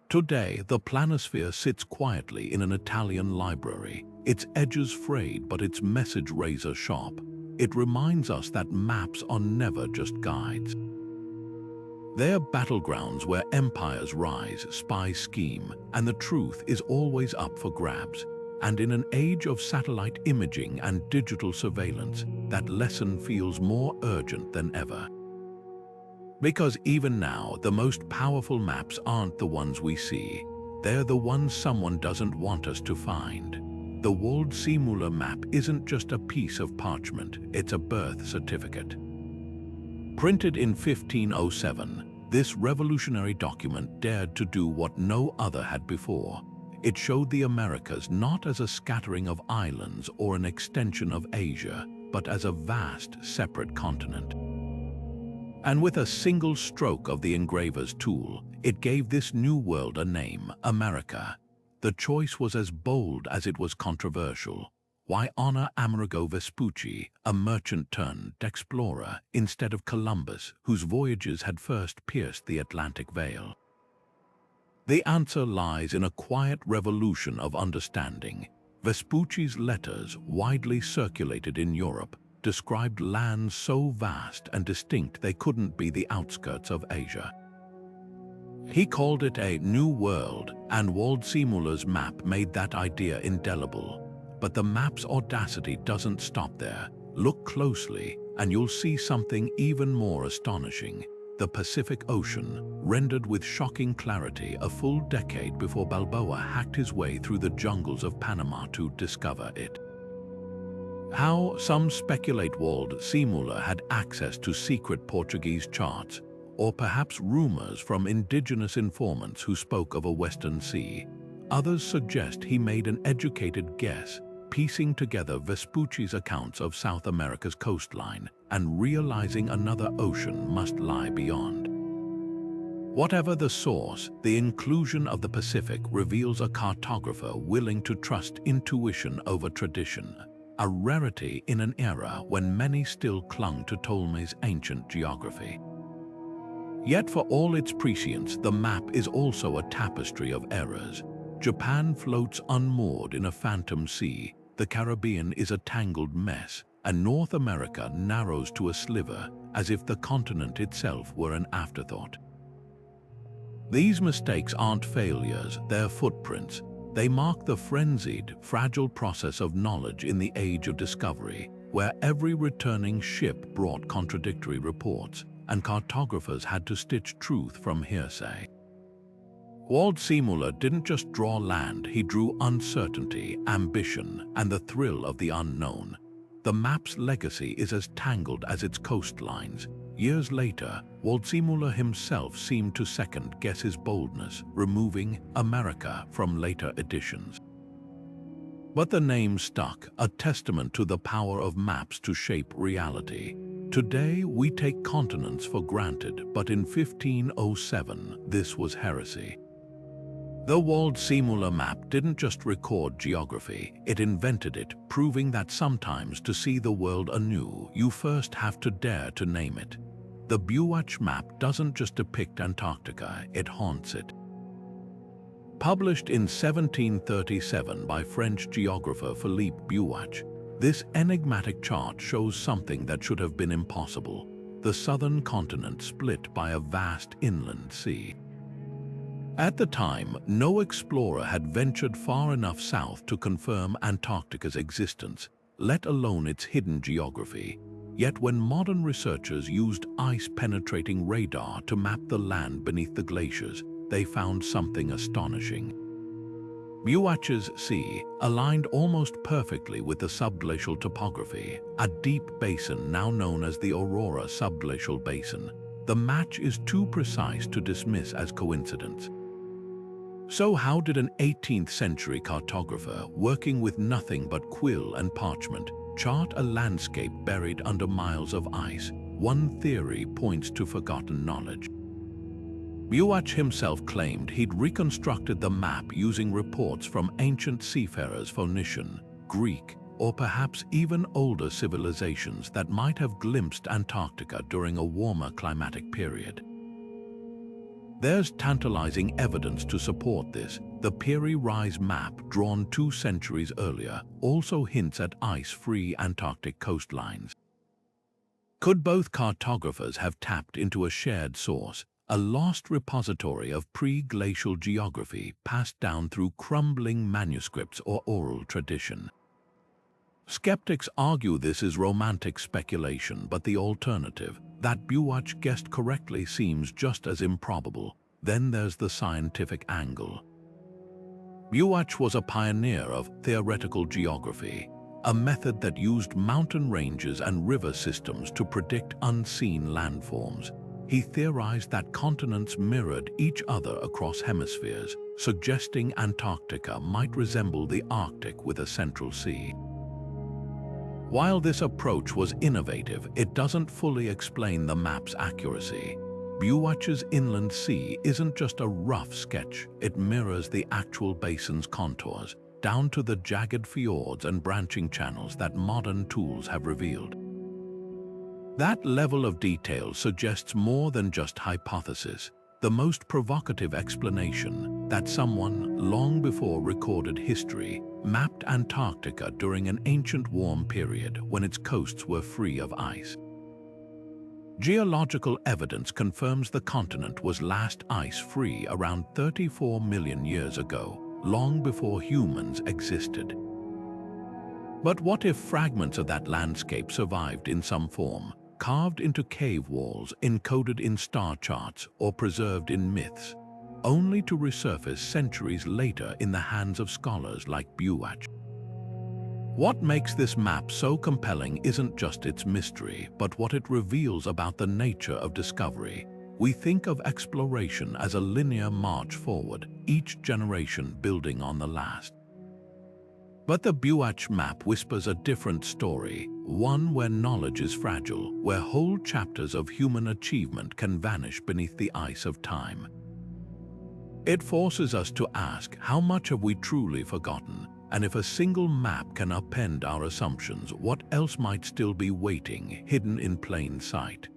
Speaker 1: Today, the planisphere sits quietly in an Italian library, its edges frayed but its message razor sharp. It reminds us that maps are never just guides. They're battlegrounds where empires rise, spies scheme, and the truth is always up for grabs. And in an age of satellite imaging and digital surveillance, that lesson feels more urgent than ever. Because even now, the most powerful maps aren't the ones we see. They're the ones someone doesn't want us to find. The Waldseemüller map isn't just a piece of parchment, it's a birth certificate. Printed in 1507, this revolutionary document dared to do what no other had before. It showed the Americas not as a scattering of islands or an extension of Asia, but as a vast, separate continent. And with a single stroke of the engraver's tool, it gave this new world a name, America. The choice was as bold as it was controversial. Why honor Amerigo Vespucci, a merchant-turned-explorer, instead of Columbus, whose voyages had first pierced the Atlantic Veil? The answer lies in a quiet revolution of understanding. Vespucci's letters, widely circulated in Europe, described lands so vast and distinct they couldn't be the outskirts of Asia. He called it a new world, and Waldseemüller's map made that idea indelible. But the map's audacity doesn't stop there. Look closely, and you'll see something even more astonishing. The Pacific Ocean, rendered with shocking clarity a full decade before Balboa hacked his way through the jungles of Panama to discover it. How some speculate Waldseemüller had access to secret Portuguese charts, or perhaps rumors from indigenous informants who spoke of a Western Sea. Others suggest he made an educated guess, piecing together Vespucci's accounts of South America's coastline and realizing another ocean must lie beyond. Whatever the source, the inclusion of the Pacific reveals a cartographer willing to trust intuition over tradition, a rarity in an era when many still clung to Ptolemy's ancient geography. Yet for all its prescience, the map is also a tapestry of errors. Japan floats unmoored in a phantom sea, the Caribbean is a tangled mess, and North America narrows to a sliver, as if the continent itself were an afterthought. These mistakes aren't failures, they're footprints. They mark the frenzied, fragile process of knowledge in the age of discovery, where every returning ship brought contradictory reports, and cartographers had to stitch truth from hearsay. Waldseemüller didn't just draw land, he drew uncertainty, ambition, and the thrill of the unknown. The map's legacy is as tangled as its coastlines. Years later, Waldseemüller himself seemed to second-guess his boldness, removing America from later editions. But the name stuck, a testament to the power of maps to shape reality. Today, we take continents for granted, but in 1507, this was heresy. The Waldseemüller map didn't just record geography, it invented it, proving that sometimes to see the world anew, you first have to dare to name it. The Buache map doesn't just depict Antarctica, it haunts it. Published in 1737 by French geographer Philippe Buache, this enigmatic chart shows something that should have been impossible: the southern continent split by a vast inland sea. At the time, no explorer had ventured far enough south to confirm Antarctica's existence, let alone its hidden geography. Yet when modern researchers used ice-penetrating radar to map the land beneath the glaciers, they found something astonishing. Buache's sea aligned almost perfectly with the subglacial topography, a deep basin now known as the Aurora Subglacial Basin. The match is too precise to dismiss as coincidence. So how did an 18th century cartographer, working with nothing but quill and parchment, chart a landscape buried under miles of ice? One theory points to forgotten knowledge. Buache himself claimed he'd reconstructed the map using reports from ancient seafarers, Phoenician, Greek, or perhaps even older civilizations that might have glimpsed Antarctica during a warmer climatic period. There's tantalizing evidence to support this. The Pirry Rise Map, drawn 2 centuries earlier, also hints at ice-free Antarctic coastlines. Could both cartographers have tapped into a shared source, a lost repository of pre-glacial geography passed down through crumbling manuscripts or oral tradition? Skeptics argue this is romantic speculation, but the alternative, that Buache guessed correctly, seems just as improbable. Then there's the scientific angle. Buache was a pioneer of theoretical geography, a method that used mountain ranges and river systems to predict unseen landforms. He theorized that continents mirrored each other across hemispheres, suggesting Antarctica might resemble the Arctic with a central sea. While this approach was innovative, it doesn't fully explain the map's accuracy. Buache's inland sea isn't just a rough sketch, it mirrors the actual basin's contours, down to the jagged fjords and branching channels that modern tools have revealed. That level of detail suggests more than just hypothesis. The most provocative explanation, that someone, long before recorded history, mapped Antarctica during an ancient warm period when its coasts were free of ice. Geological evidence confirms the continent was last ice-free around 34 million years ago, long before humans existed. But what if fragments of that landscape survived in some form, carved into cave walls, encoded in star charts, or preserved in myths, only to resurface centuries later in the hands of scholars like Buache? What makes this map so compelling isn't just its mystery, but what it reveals about the nature of discovery. We think of exploration as a linear march forward, each generation building on the last. But the Buache map whispers a different story, one where knowledge is fragile, where whole chapters of human achievement can vanish beneath the ice of time. It forces us to ask, how much have we truly forgotten? And if a single map can upend our assumptions, what else might still be waiting, hidden in plain sight?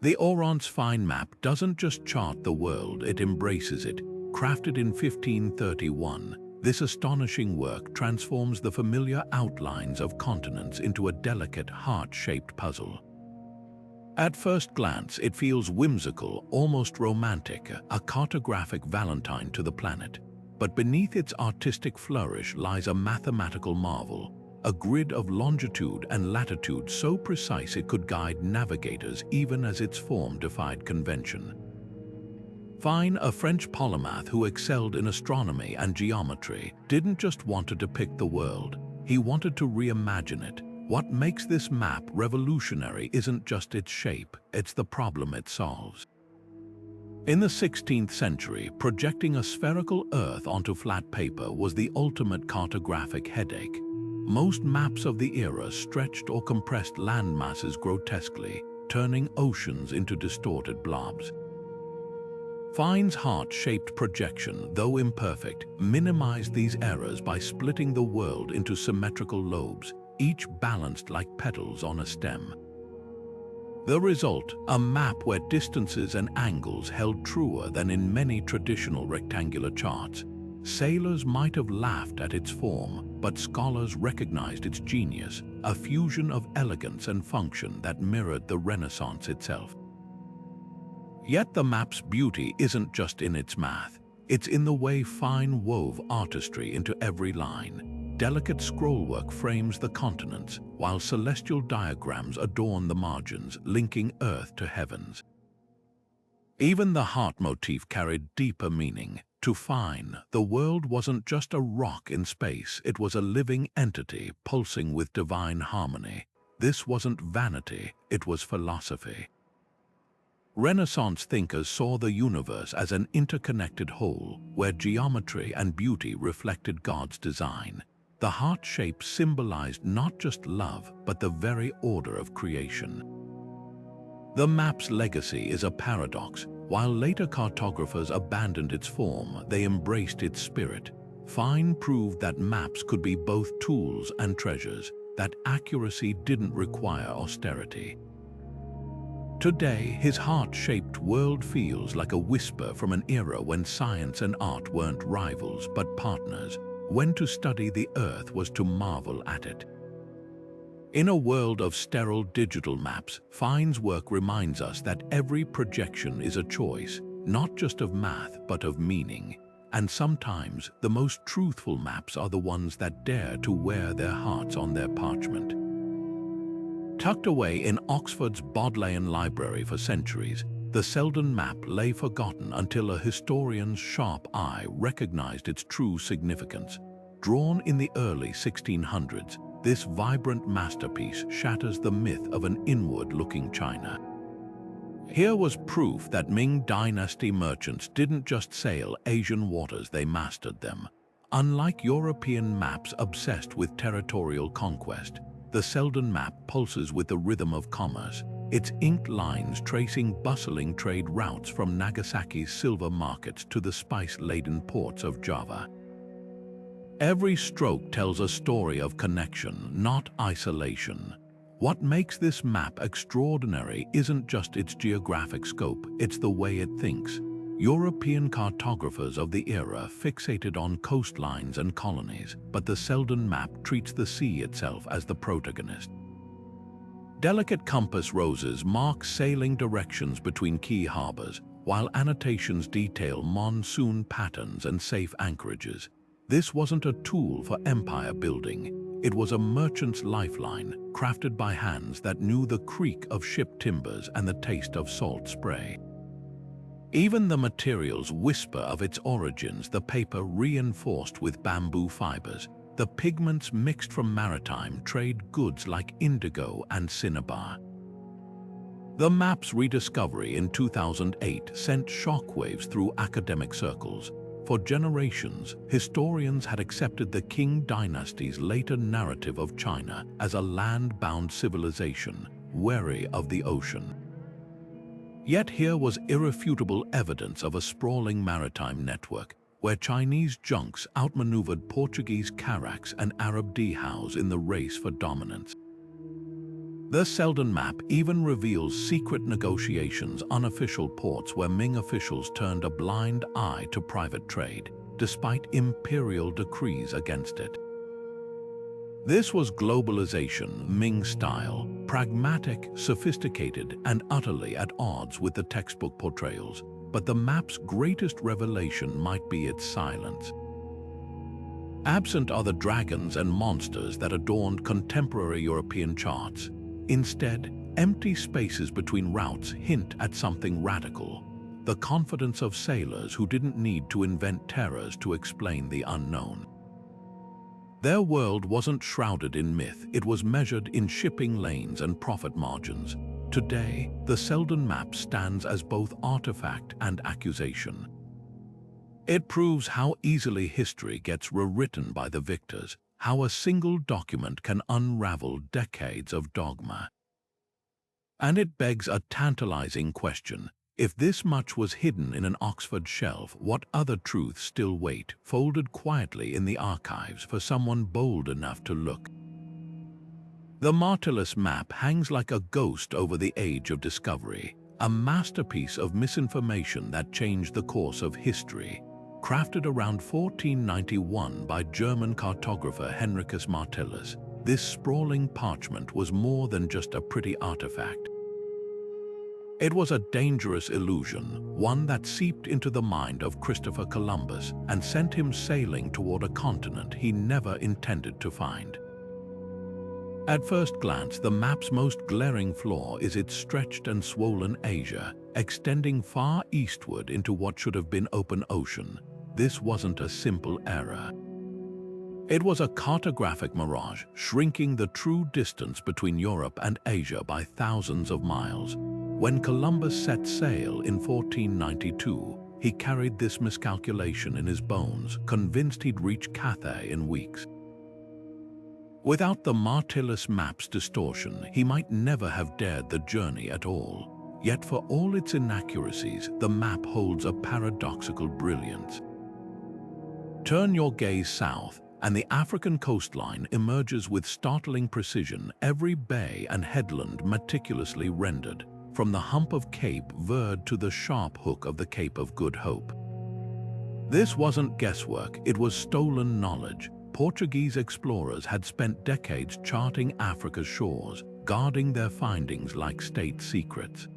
Speaker 1: The Oron's Fine Map doesn't just chart the world, it embraces it. Crafted in 1531, this astonishing work transforms the familiar outlines of continents into a delicate, heart-shaped puzzle. At first glance, it feels whimsical, almost romantic, a cartographic Valentine to the planet. But beneath its artistic flourish lies a mathematical marvel, a grid of longitude and latitude so precise it could guide navigators even as its form defied convention. Fine, a French polymath who excelled in astronomy and geometry, didn't just want to depict the world, he wanted to reimagine it. What makes this map revolutionary isn't just its shape, it's the problem it solves. In the 16th century, projecting a spherical Earth onto flat paper was the ultimate cartographic headache. Most maps of the era stretched or compressed land masses grotesquely, turning oceans into distorted blobs. Fine's heart-shaped projection, though imperfect, minimized these errors by splitting the world into symmetrical lobes, each balanced like petals on a stem. The result, a map where distances and angles held truer than in many traditional rectangular charts. Sailors might have laughed at its form, but scholars recognized its genius, a fusion of elegance and function that mirrored the Renaissance itself. Yet the map's beauty isn't just in its math. It's in the way Fine wove artistry into every line. Delicate scrollwork frames the continents, while celestial diagrams adorn the margins, linking Earth to heavens. Even the heart motif carried deeper meaning. To Fine, the world wasn't just a rock in space, it was a living entity pulsing with divine harmony. This wasn't vanity, it was philosophy. Renaissance thinkers saw the universe as an interconnected whole, where geometry and beauty reflected God's design. The heart shape symbolized not just love, but the very order of creation. The map's legacy is a paradox. While later cartographers abandoned its form, they embraced its spirit. Fine proved that maps could be both tools and treasures, that accuracy didn't require austerity. Today, his heart-shaped world feels like a whisper from an era when science and art weren't rivals but partners, when to study the Earth was to marvel at it. In a world of sterile digital maps, Fine's work reminds us that every projection is a choice, not just of math but of meaning. And sometimes, the most truthful maps are the ones that dare to wear their hearts on their parchment. Tucked away in Oxford's Bodleian Library for centuries, the Selden map lay forgotten until a historian's sharp eye recognized its true significance. Drawn in the early 1600s, this vibrant masterpiece shatters the myth of an inward-looking China. Here was proof that Ming Dynasty merchants didn't just sail Asian waters, they mastered them. Unlike European maps obsessed with territorial conquest, the Selden map pulses with the rhythm of commerce, its inked lines tracing bustling trade routes from Nagasaki's silver markets to the spice-laden ports of Java. Every stroke tells a story of connection, not isolation. What makes this map extraordinary isn't just its geographic scope, it's the way it thinks. European cartographers of the era fixated on coastlines and colonies, but the Selden map treats the sea itself as the protagonist. Delicate compass roses mark sailing directions between key harbors, while annotations detail monsoon patterns and safe anchorages. This wasn't a tool for empire building. It was a merchant's lifeline, crafted by hands that knew the creak of ship timbers and the taste of salt spray. Even the materials whisper of its origins, the paper reinforced with bamboo fibers, the pigments mixed from maritime trade goods like indigo and cinnabar. The map's rediscovery in 2008 sent shockwaves through academic circles. For generations, historians had accepted the Qing dynasty's later narrative of China as a land-bound civilization, wary of the ocean. Yet here was irrefutable evidence of a sprawling maritime network, where Chinese junks outmaneuvered Portuguese carracks and Arab dhows in the race for dominance. The Selden map even reveals secret negotiations, unofficial ports where Ming officials turned a blind eye to private trade, despite imperial decrees against it. This was globalization, Ming style, pragmatic, sophisticated, and utterly at odds with the textbook portrayals. But the map's greatest revelation might be its silence. Absent are the dragons and monsters that adorned contemporary European charts. Instead, empty spaces between routes hint at something radical, the confidence of sailors who didn't need to invent terrors to explain the unknown. Their world wasn't shrouded in myth, it was measured in shipping lanes and profit margins. Today, the Selden map stands as both artifact and accusation. It proves how easily history gets rewritten by the victors, how a single document can unravel decades of dogma. And it begs a tantalizing question. If this much was hidden in an Oxford shelf, what other truths still wait, folded quietly in the archives for someone bold enough to look? The Martellus map hangs like a ghost over the age of discovery, a masterpiece of misinformation that changed the course of history. Crafted around 1491 by German cartographer Henricus Martellus, this sprawling parchment was more than just a pretty artifact. It was a dangerous illusion, one that seeped into the mind of Christopher Columbus and sent him sailing toward a continent he never intended to find. At first glance, the map's most glaring flaw is its stretched and swollen Asia, extending far eastward into what should have been open ocean. This wasn't a simple error. It was a cartographic mirage, shrinking the true distance between Europe and Asia by thousands of miles. When Columbus set sail in 1492, he carried this miscalculation in his bones, convinced he'd reach Cathay in weeks. Without the Martellus map's distortion, he might never have dared the journey at all. Yet for all its inaccuracies, the map holds a paradoxical brilliance. Turn your gaze south, and the African coastline emerges with startling precision, every bay and headland meticulously rendered. from the hump of Cape Verde to the sharp hook of the Cape of Good Hope. This wasn't guesswork, it was stolen knowledge. Portuguese explorers had spent decades charting Africa's shores, guarding their findings like state secrets.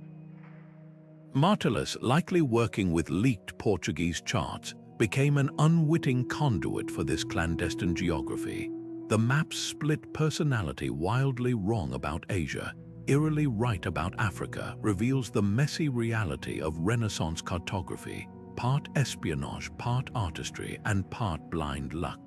Speaker 1: Martellus, likely working with leaked Portuguese charts, became an unwitting conduit for this clandestine geography. The map's split personality, wildly wrong about Asia, eerily right about Africa, reveals the messy reality of Renaissance cartography, part espionage, part artistry, and part blind luck.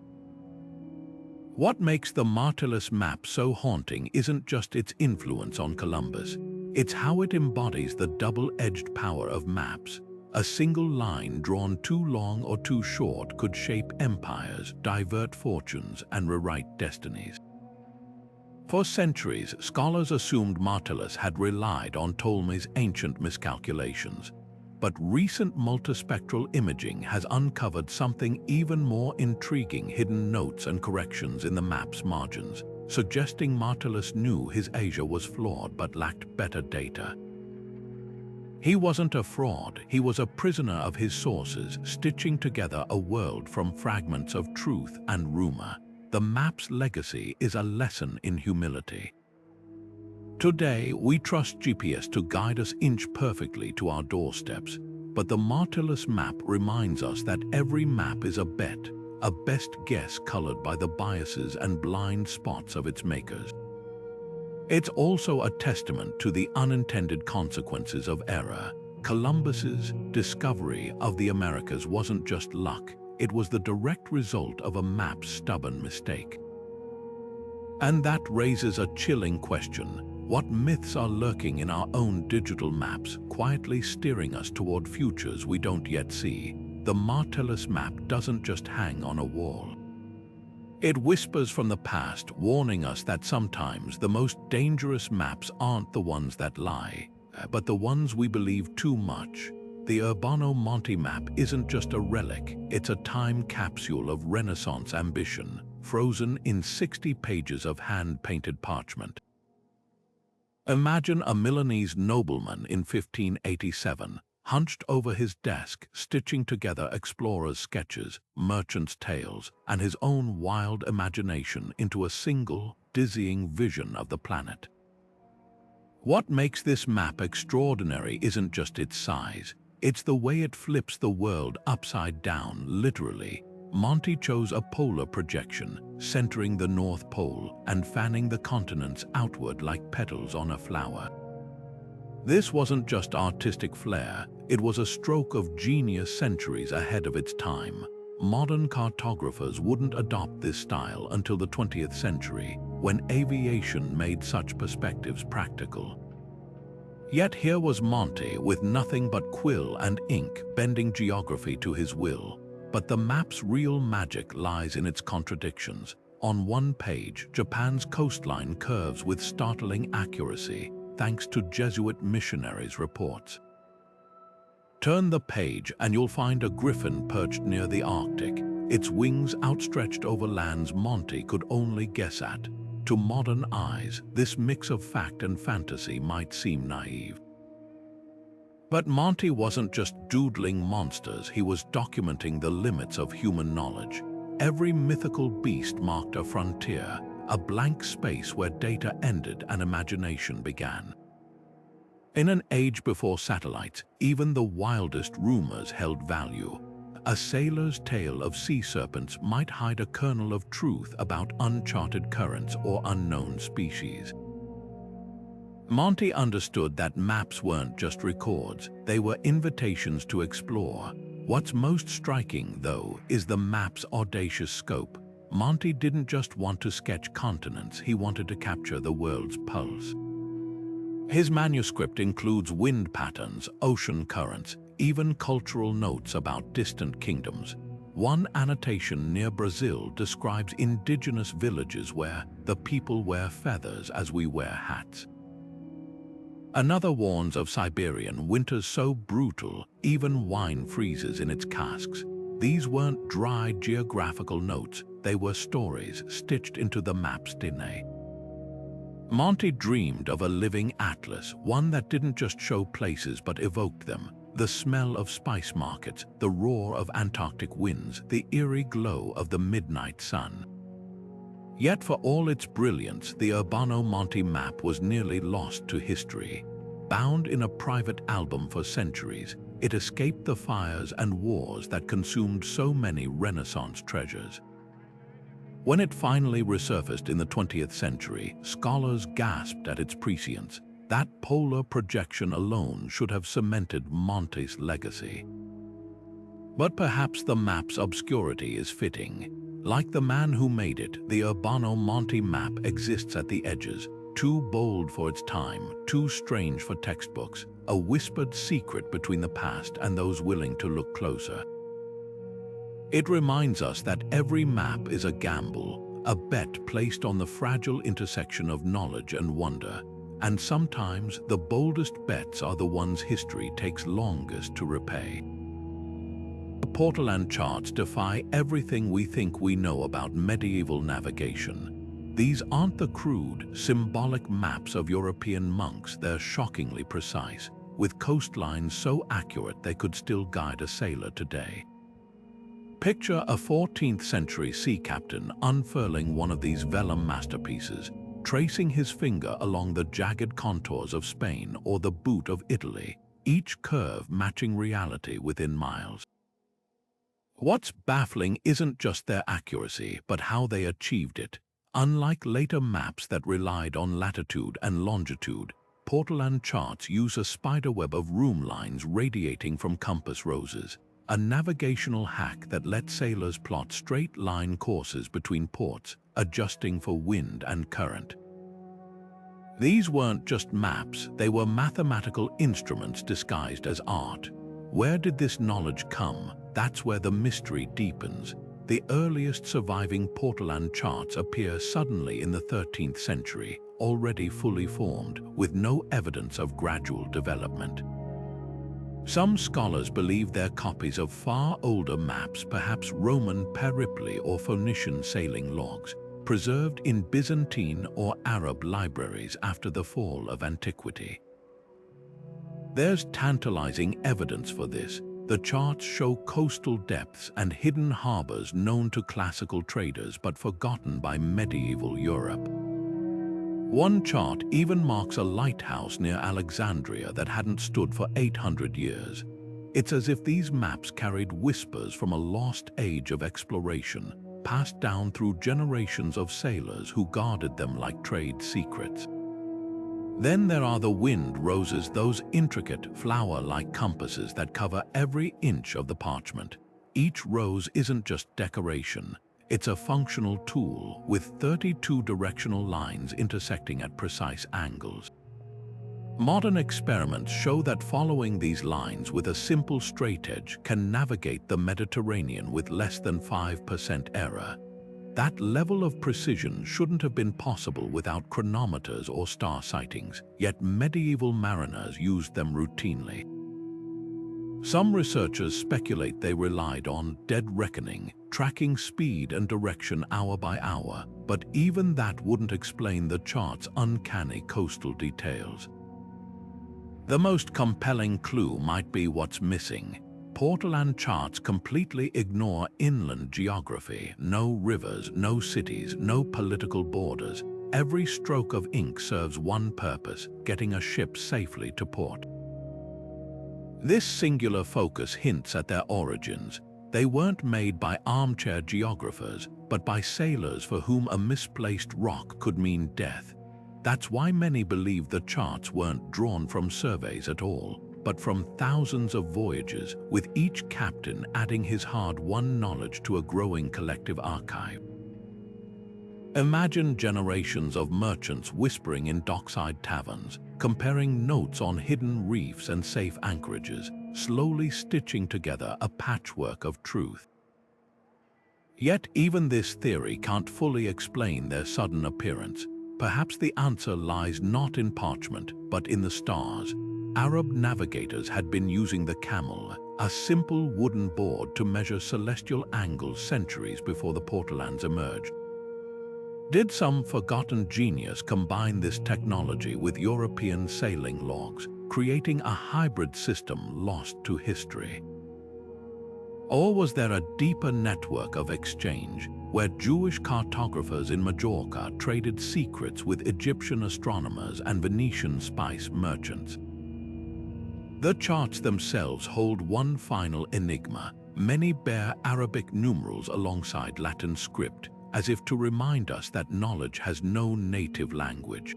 Speaker 1: What makes the Martellus map so haunting isn't just its influence on Columbus, it's how it embodies the double-edged power of maps. A single line drawn too long or too short could shape empires, divert fortunes, and rewrite destinies. For centuries, scholars assumed Martellus had relied on Ptolemy's ancient miscalculations, but recent multispectral imaging has uncovered something even more intriguing: hidden notes and corrections in the map's margins, suggesting Martellus knew his Asia was flawed but lacked better data. He wasn't a fraud, he was a prisoner of his sources, stitching together a world from fragments of truth and rumor. The map's legacy is a lesson in humility. Today, we trust GPS to guide us inch perfectly to our doorsteps, but the Martellus map reminds us that every map is a bet, a best guess colored by the biases and blind spots of its makers. It's also a testament to the unintended consequences of error. Columbus's discovery of the Americas wasn't just luck, it was the direct result of a map's stubborn mistake. And that raises a chilling question. What myths are lurking in our own digital maps, quietly steering us toward futures we don't yet see? The Martellus map doesn't just hang on a wall. It whispers from the past, warning us that sometimes the most dangerous maps aren't the ones that lie, but the ones we believe too much. The Urbano Monti map isn't just a relic, it's a time capsule of Renaissance ambition, frozen in 60 pages of hand-painted parchment. Imagine a Milanese nobleman in 1587, hunched over his desk, stitching together explorers' sketches, merchants' tales, and his own wild imagination into a single, dizzying vision of the planet. What makes this map extraordinary isn't just its size, it's the way it flips the world upside down, literally. Monti chose a polar projection, centering the North Pole and fanning the continents outward like petals on a flower. This wasn't just artistic flair, it was a stroke of genius centuries ahead of its time. Modern cartographers wouldn't adopt this style until the 20th century, when aviation made such perspectives practical. Yet here was Monti with nothing but quill and ink, bending geography to his will. But the map's real magic lies in its contradictions. On one page, Japan's coastline curves with startling accuracy, thanks to Jesuit missionaries' reports. Turn the page and you'll find a griffin perched near the Arctic, its wings outstretched over lands Monti could only guess at. To modern eyes, this mix of fact and fantasy might seem naive. But Monti wasn't just doodling monsters, he was documenting the limits of human knowledge. Every mythical beast marked a frontier, a blank space where data ended and imagination began. In an age before satellites, even the wildest rumors held value. A sailor's tale of sea serpents might hide a kernel of truth about uncharted currents or unknown species. Monti understood that maps weren't just records, they were invitations to explore. What's most striking, though, is the map's audacious scope. Monti didn't just want to sketch continents, he wanted to capture the world's pulse. His manuscript includes wind patterns, ocean currents, even cultural notes about distant kingdoms. One annotation near Brazil describes indigenous villages where the people wear feathers as we wear hats. Another warns of Siberian winters so brutal, even wine freezes in its casks. These weren't dry geographical notes, they were stories stitched into the map's DNA. Monty dreamed of a living atlas, one that didn't just show places but evoked them. The smell of spice markets, the roar of Antarctic winds, the eerie glow of the midnight sun. Yet for all its brilliance, the Urbano Monti map was nearly lost to history. Bound in a private album for centuries, it escaped the fires and wars that consumed so many Renaissance treasures. When it finally resurfaced in the 20th century, scholars gasped at its prescience. That polar projection alone should have cemented Monti's legacy. But perhaps the map's obscurity is fitting. Like the man who made it, the Urbano Monti map exists at the edges, too bold for its time, too strange for textbooks, a whispered secret between the past and those willing to look closer. It reminds us that every map is a gamble, a bet placed on the fragile intersection of knowledge and wonder, and sometimes the boldest bets are the ones history takes longest to repay. The Portolan charts defy everything we think we know about medieval navigation. These aren't the crude, symbolic maps of European monks, they're shockingly precise, with coastlines so accurate they could still guide a sailor today. Picture a 14th century sea captain unfurling one of these vellum masterpieces, tracing his finger along the jagged contours of Spain or the boot of Italy, each curve matching reality within miles. What's baffling isn't just their accuracy, but how they achieved it. Unlike later maps that relied on latitude and longitude, Portolan charts use a spiderweb of room lines radiating from compass roses, a navigational hack that lets sailors plot straight-line courses between ports, adjusting for wind and current. These weren't just maps, they were mathematical instruments disguised as art. Where did this knowledge come? That's where the mystery deepens. The earliest surviving Portolan charts appear suddenly in the 13th century, already fully formed, with no evidence of gradual development. Some scholars believe they're copies of far older maps, perhaps Roman peripli or Phoenician sailing logs, preserved in Byzantine or Arab libraries after the fall of antiquity. There's tantalizing evidence for this. The charts show coastal depths and hidden harbors known to classical traders but forgotten by medieval Europe. One chart even marks a lighthouse near Alexandria that hadn't stood for 800 years. It's as if these maps carried whispers from a lost age of exploration, passed down through generations of sailors who guarded them like trade secrets. Then there are the wind roses, those intricate, flower-like compasses that cover every inch of the parchment. Each rose isn't just decoration. It's a functional tool with 32 directional lines intersecting at precise angles. Modern experiments show that following these lines with a simple straight edge can navigate the Mediterranean with less than 5% error. That level of precision shouldn't have been possible without chronometers or star sightings, yet medieval mariners used them routinely. Some researchers speculate they relied on dead reckoning, tracking speed and direction hour by hour, but even that wouldn't explain the chart's uncanny coastal details. The most compelling clue might be what's missing. Portolan charts completely ignore inland geography, no rivers, no cities, no political borders. Every stroke of ink serves one purpose: getting a ship safely to port. This singular focus hints at their origins. They weren't made by armchair geographers, but by sailors for whom a misplaced rock could mean death. That's why many believe the charts weren't drawn from surveys at all, but from thousands of voyages, with each captain adding his hard-won knowledge to a growing collective archive. Imagine generations of merchants whispering in dockside taverns, comparing notes on hidden reefs and safe anchorages, slowly stitching together a patchwork of truth. Yet even this theory can't fully explain their sudden appearance. Perhaps the answer lies not in parchment, but in the stars. Arab navigators had been using the camel, a simple wooden board, to measure celestial angles centuries before the Portolans emerged. Did some forgotten genius combine this technology with European sailing logs, creating a hybrid system lost to history? Or was there a deeper network of exchange, where Jewish cartographers in Majorca traded secrets with Egyptian astronomers and Venetian spice merchants? The charts themselves hold one final enigma. Many bear Arabic numerals alongside Latin script, as if to remind us that knowledge has no native language.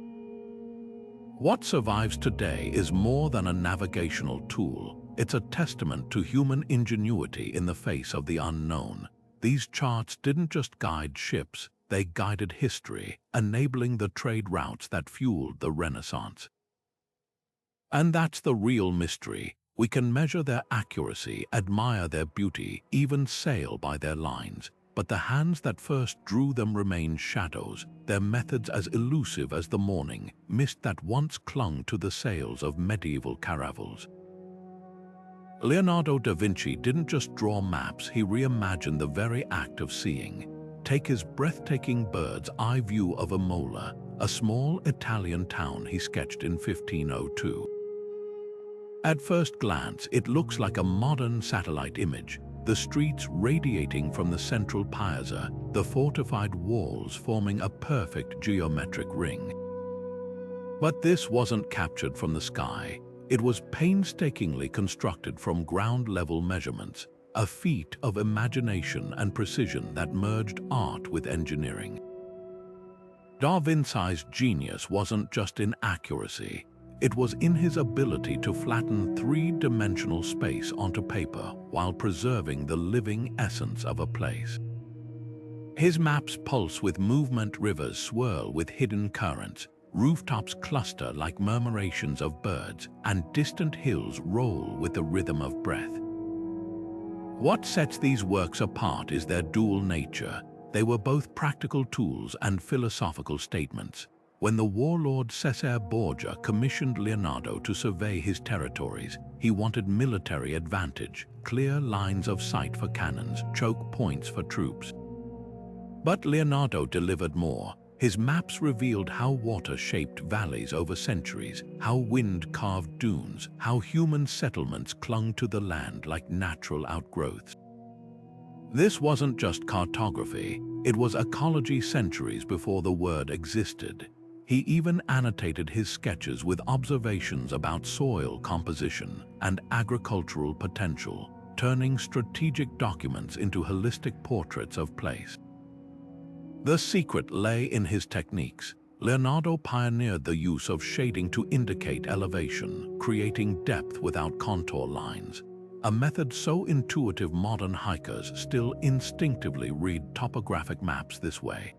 Speaker 1: What survives today is more than a navigational tool. It's a testament to human ingenuity in the face of the unknown. These charts didn't just guide ships, they guided history, enabling the trade routes that fueled the Renaissance. And that's the real mystery. We can measure their accuracy, admire their beauty, even sail by their lines. But the hands that first drew them remain shadows, their methods as elusive as the morning mist that once clung to the sails of medieval caravels. Leonardo da Vinci didn't just draw maps, he reimagined the very act of seeing. Take his breathtaking bird's eye view of Imola, a small Italian town he sketched in 1502. At first glance, it looks like a modern satellite image, the streets radiating from the central piazza, the fortified walls forming a perfect geometric ring. But this wasn't captured from the sky. It was painstakingly constructed from ground-level measurements, a feat of imagination and precision that merged art with engineering. Da Vinci's genius wasn't just in accuracy. It was in his ability to flatten three-dimensional space onto paper while preserving the living essence of a place. His maps pulse with movement, rivers swirl with hidden currents, rooftops cluster like murmurations of birds, and distant hills roll with the rhythm of breath. What sets these works apart is their dual nature. They were both practical tools and philosophical statements. When the warlord Cesare Borgia commissioned Leonardo to survey his territories, he wanted military advantage, clear lines of sight for cannons, choke points for troops. But Leonardo delivered more. His maps revealed how water shaped valleys over centuries, how wind carved dunes, how human settlements clung to the land like natural outgrowths. This wasn't just cartography, it was ecology centuries before the word existed. He even annotated his sketches with observations about soil composition and agricultural potential, turning strategic documents into holistic portraits of place. The secret lay in his techniques. Leonardo pioneered the use of shading to indicate elevation, creating depth without contour lines, a method so intuitive modern hikers still instinctively read topographic maps this way.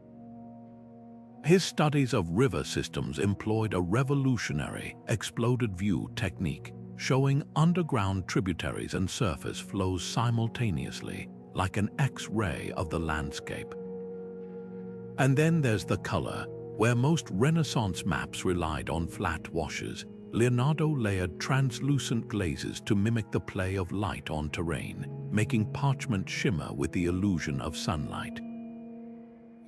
Speaker 1: His studies of river systems employed a revolutionary exploded view technique, showing underground tributaries and surface flows simultaneously, like an X-ray of the landscape. And then there's the color. Where most Renaissance maps relied on flat washes, Leonardo layered translucent glazes to mimic the play of light on terrain, making parchment shimmer with the illusion of sunlight.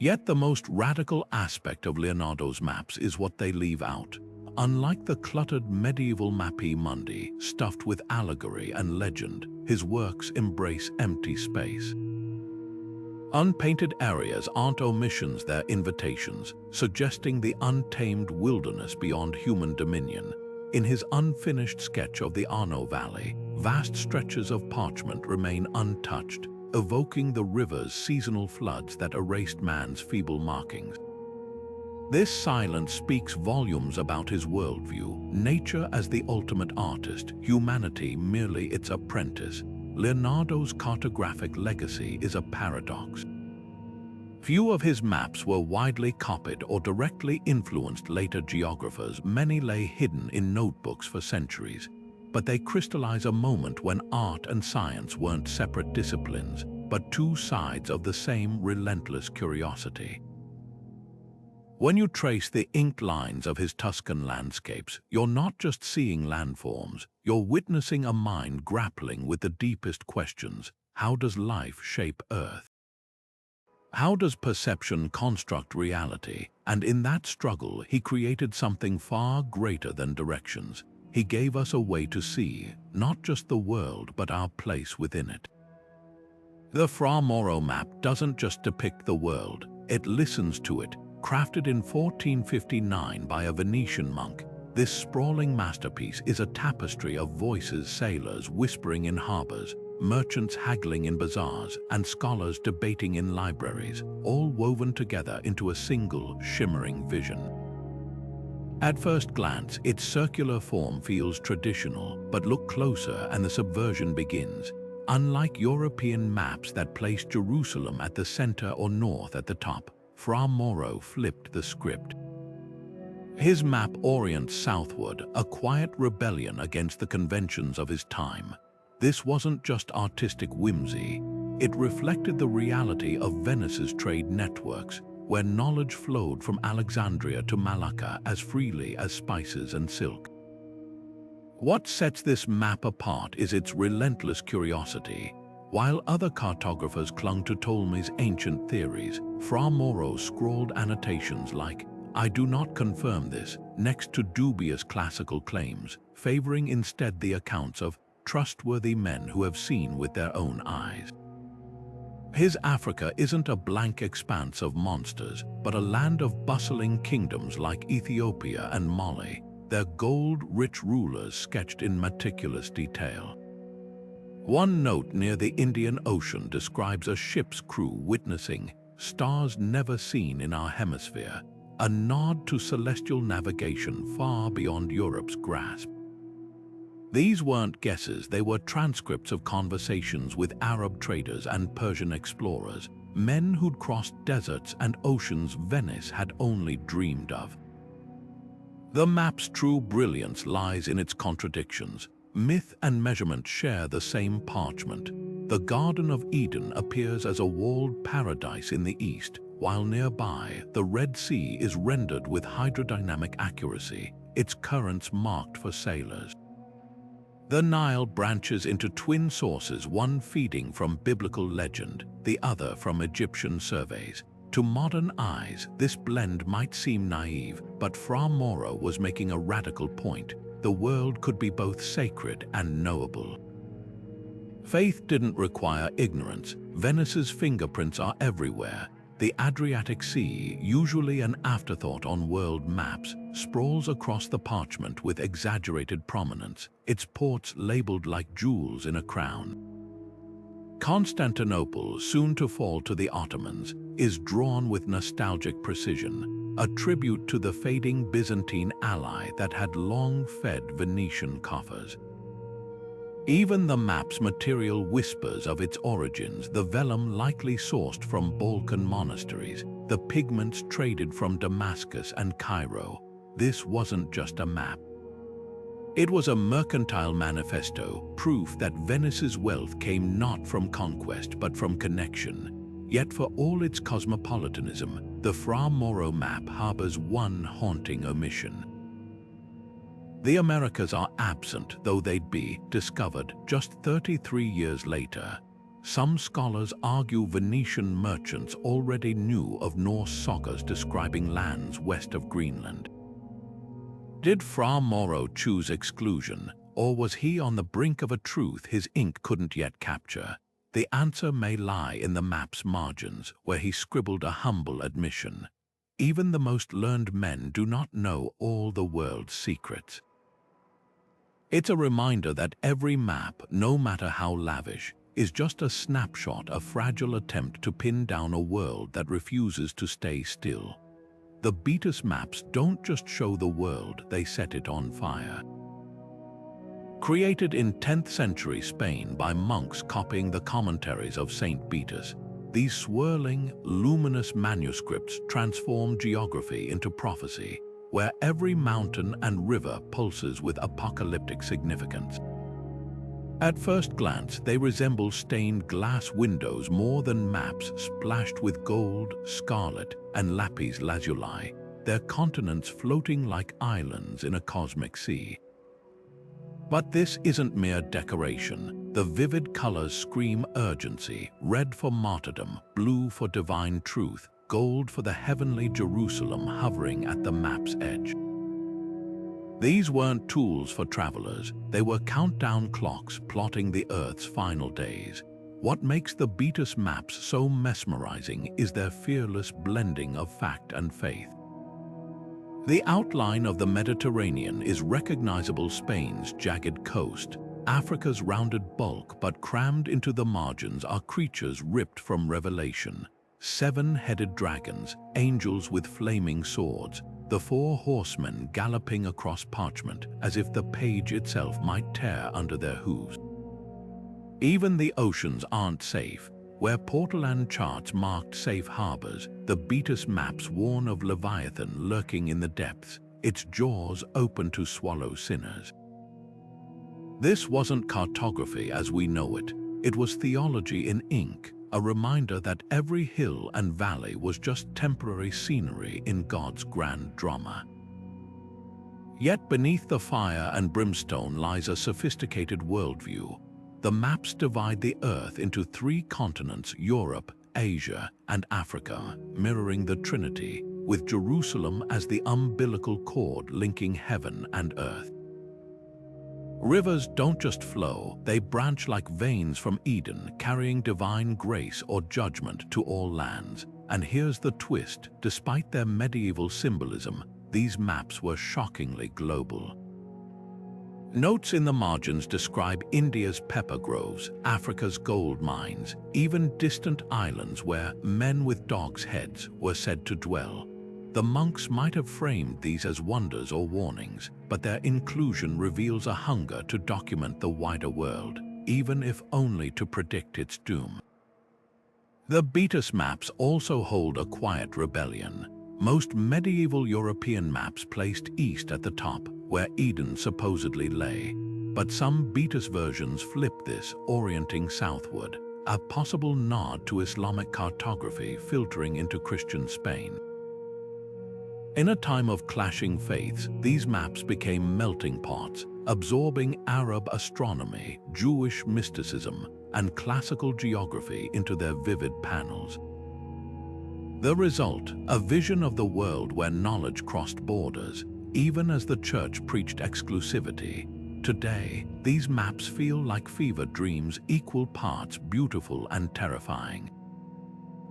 Speaker 1: Yet the most radical aspect of Leonardo's maps is what they leave out. Unlike the cluttered medieval Mappi Mundi, stuffed with allegory and legend, his works embrace empty space. Unpainted areas aren't omissions, they're invitations, suggesting the untamed wilderness beyond human dominion. In his unfinished sketch of the Arno Valley, vast stretches of parchment remain untouched, evoking the river's seasonal floods that erased man's feeble markings. This silence speaks volumes about his worldview, nature as the ultimate artist, humanity merely its apprentice. Leonardo's cartographic legacy is a paradox. Few of his maps were widely copied or directly influenced later geographers. Many lay hidden in notebooks for centuries. But they crystallize a moment when art and science weren't separate disciplines, but two sides of the same relentless curiosity. When you trace the inked lines of his Tuscan landscapes, you're not just seeing landforms, you're witnessing a mind grappling with the deepest questions. How does life shape Earth? How does perception construct reality? And in that struggle, he created something far greater than directions. He gave us a way to see, not just the world, but our place within it. The Fra Mauro map doesn't just depict the world, it listens to it. Crafted in 1459 by a Venetian monk, this sprawling masterpiece is a tapestry of voices, sailors whispering in harbors, merchants haggling in bazaars, and scholars debating in libraries, all woven together into a single, shimmering vision. At first glance, its circular form feels traditional, but look closer and the subversion begins. Unlike European maps that place Jerusalem at the center or north at the top, Fra Mauro flipped the script. His map orients southward, a quiet rebellion against the conventions of his time. This wasn't just artistic whimsy, it reflected the reality of Venice's trade networks, where knowledge flowed from Alexandria to Malacca as freely as spices and silk. What sets this map apart is its relentless curiosity. While other cartographers clung to Ptolemy's ancient theories, Fra Mauro scrawled annotations like, "I do not confirm this," next to dubious classical claims, favoring instead the accounts of trustworthy men who have seen with their own eyes. His Africa isn't a blank expanse of monsters, but a land of bustling kingdoms like Ethiopia and Mali, their gold-rich rulers sketched in meticulous detail. One note near the Indian Ocean describes a ship's crew witnessing stars never seen in our hemisphere, a nod to celestial navigation far beyond Europe's grasp. These weren't guesses, they were transcripts of conversations with Arab traders and Persian explorers, men who'd crossed deserts and oceans Venice had only dreamed of. The map's true brilliance lies in its contradictions. Myth and measurement share the same parchment. The Garden of Eden appears as a walled paradise in the east, while nearby, the Red Sea is rendered with hydrodynamic accuracy, its currents marked for sailors. The Nile branches into twin sources, one feeding from biblical legend, the other from Egyptian surveys. To modern eyes, this blend might seem naive, but Fra Mauro was making a radical point. The world could be both sacred and knowable. Faith didn't require ignorance. Venice's fingerprints are everywhere. The Adriatic Sea, usually an afterthought on world maps, sprawls across the parchment with exaggerated prominence, its ports labeled like jewels in a crown. Constantinople, soon to fall to the Ottomans, is drawn with nostalgic precision, a tribute to the fading Byzantine ally that had long fed Venetian coffers. Even the map's material whispers of its origins, the vellum likely sourced from Balkan monasteries, the pigments traded from Damascus and Cairo. This wasn't just a map. It was a mercantile manifesto, proof that Venice's wealth came not from conquest but from connection. Yet for all its cosmopolitanism, the Fra Mauro map harbors one haunting omission. The Americas are absent, though they'd be discovered just 33 years later. Some scholars argue Venetian merchants already knew of Norse sagas describing lands west of Greenland. Did Fra Mauro choose exclusion, or was he on the brink of a truth his ink couldn't yet capture? The answer may lie in the map's margins, where he scribbled a humble admission. Even the most learned men do not know all the world's secrets. It's a reminder that every map, no matter how lavish, is just a snapshot, a fragile attempt to pin down a world that refuses to stay still. The Beatus maps don't just show the world, they set it on fire. Created in 10th century Spain by monks copying the commentaries of Saint Beatus, these swirling, luminous manuscripts transform geography into prophecy, where every mountain and river pulses with apocalyptic significance. At first glance, they resemble stained glass windows more than maps splashed with gold, scarlet, and lapis lazuli, their continents floating like islands in a cosmic sea. But this isn't mere decoration. The vivid colors scream urgency: red for martyrdom, blue for divine truth, gold for the heavenly Jerusalem hovering at the map's edge. These weren't tools for travelers, they were countdown clocks plotting the Earth's final days. What makes the Beatus maps so mesmerizing is their fearless blending of fact and faith. The outline of the Mediterranean is recognizable: Spain's jagged coast, Africa's rounded bulk, but crammed into the margins are creatures ripped from Revelation. 7-headed dragons, angels with flaming swords, the 4 horsemen galloping across parchment as if the page itself might tear under their hooves. Even the oceans aren't safe. Where Portolan charts marked safe harbors, the Beatus maps warn of Leviathan lurking in the depths, its jaws open to swallow sinners. This wasn't cartography as we know it. It was theology in ink, a reminder that every hill and valley was just temporary scenery in God's grand drama. Yet beneath the fire and brimstone lies a sophisticated worldview. The maps divide the Earth into 3 continents: Europe, Asia, and Africa, mirroring the Trinity, with Jerusalem as the umbilical cord linking heaven and earth. Rivers don't just flow, they branch like veins from Eden, carrying divine grace or judgment to all lands. And here's the twist: despite their medieval symbolism, these maps were shockingly global. Notes in the margins describe India's pepper groves, Africa's gold mines, even distant islands where men with dogs' heads were said to dwell. The monks might have framed these as wonders or warnings, but their inclusion reveals a hunger to document the wider world, even if only to predict its doom. The Beatus maps also hold a quiet rebellion. Most medieval European maps placed east at the top, where Eden supposedly lay. But some Beatus versions flip this, orienting southward, a possible nod to Islamic cartography filtering into Christian Spain. In a time of clashing faiths, these maps became melting pots, absorbing Arab astronomy, Jewish mysticism, and classical geography into their vivid panels. The result, a vision of the world where knowledge crossed borders, even as the church preached exclusivity. Today, these maps feel like fever dreams, equal parts beautiful and terrifying.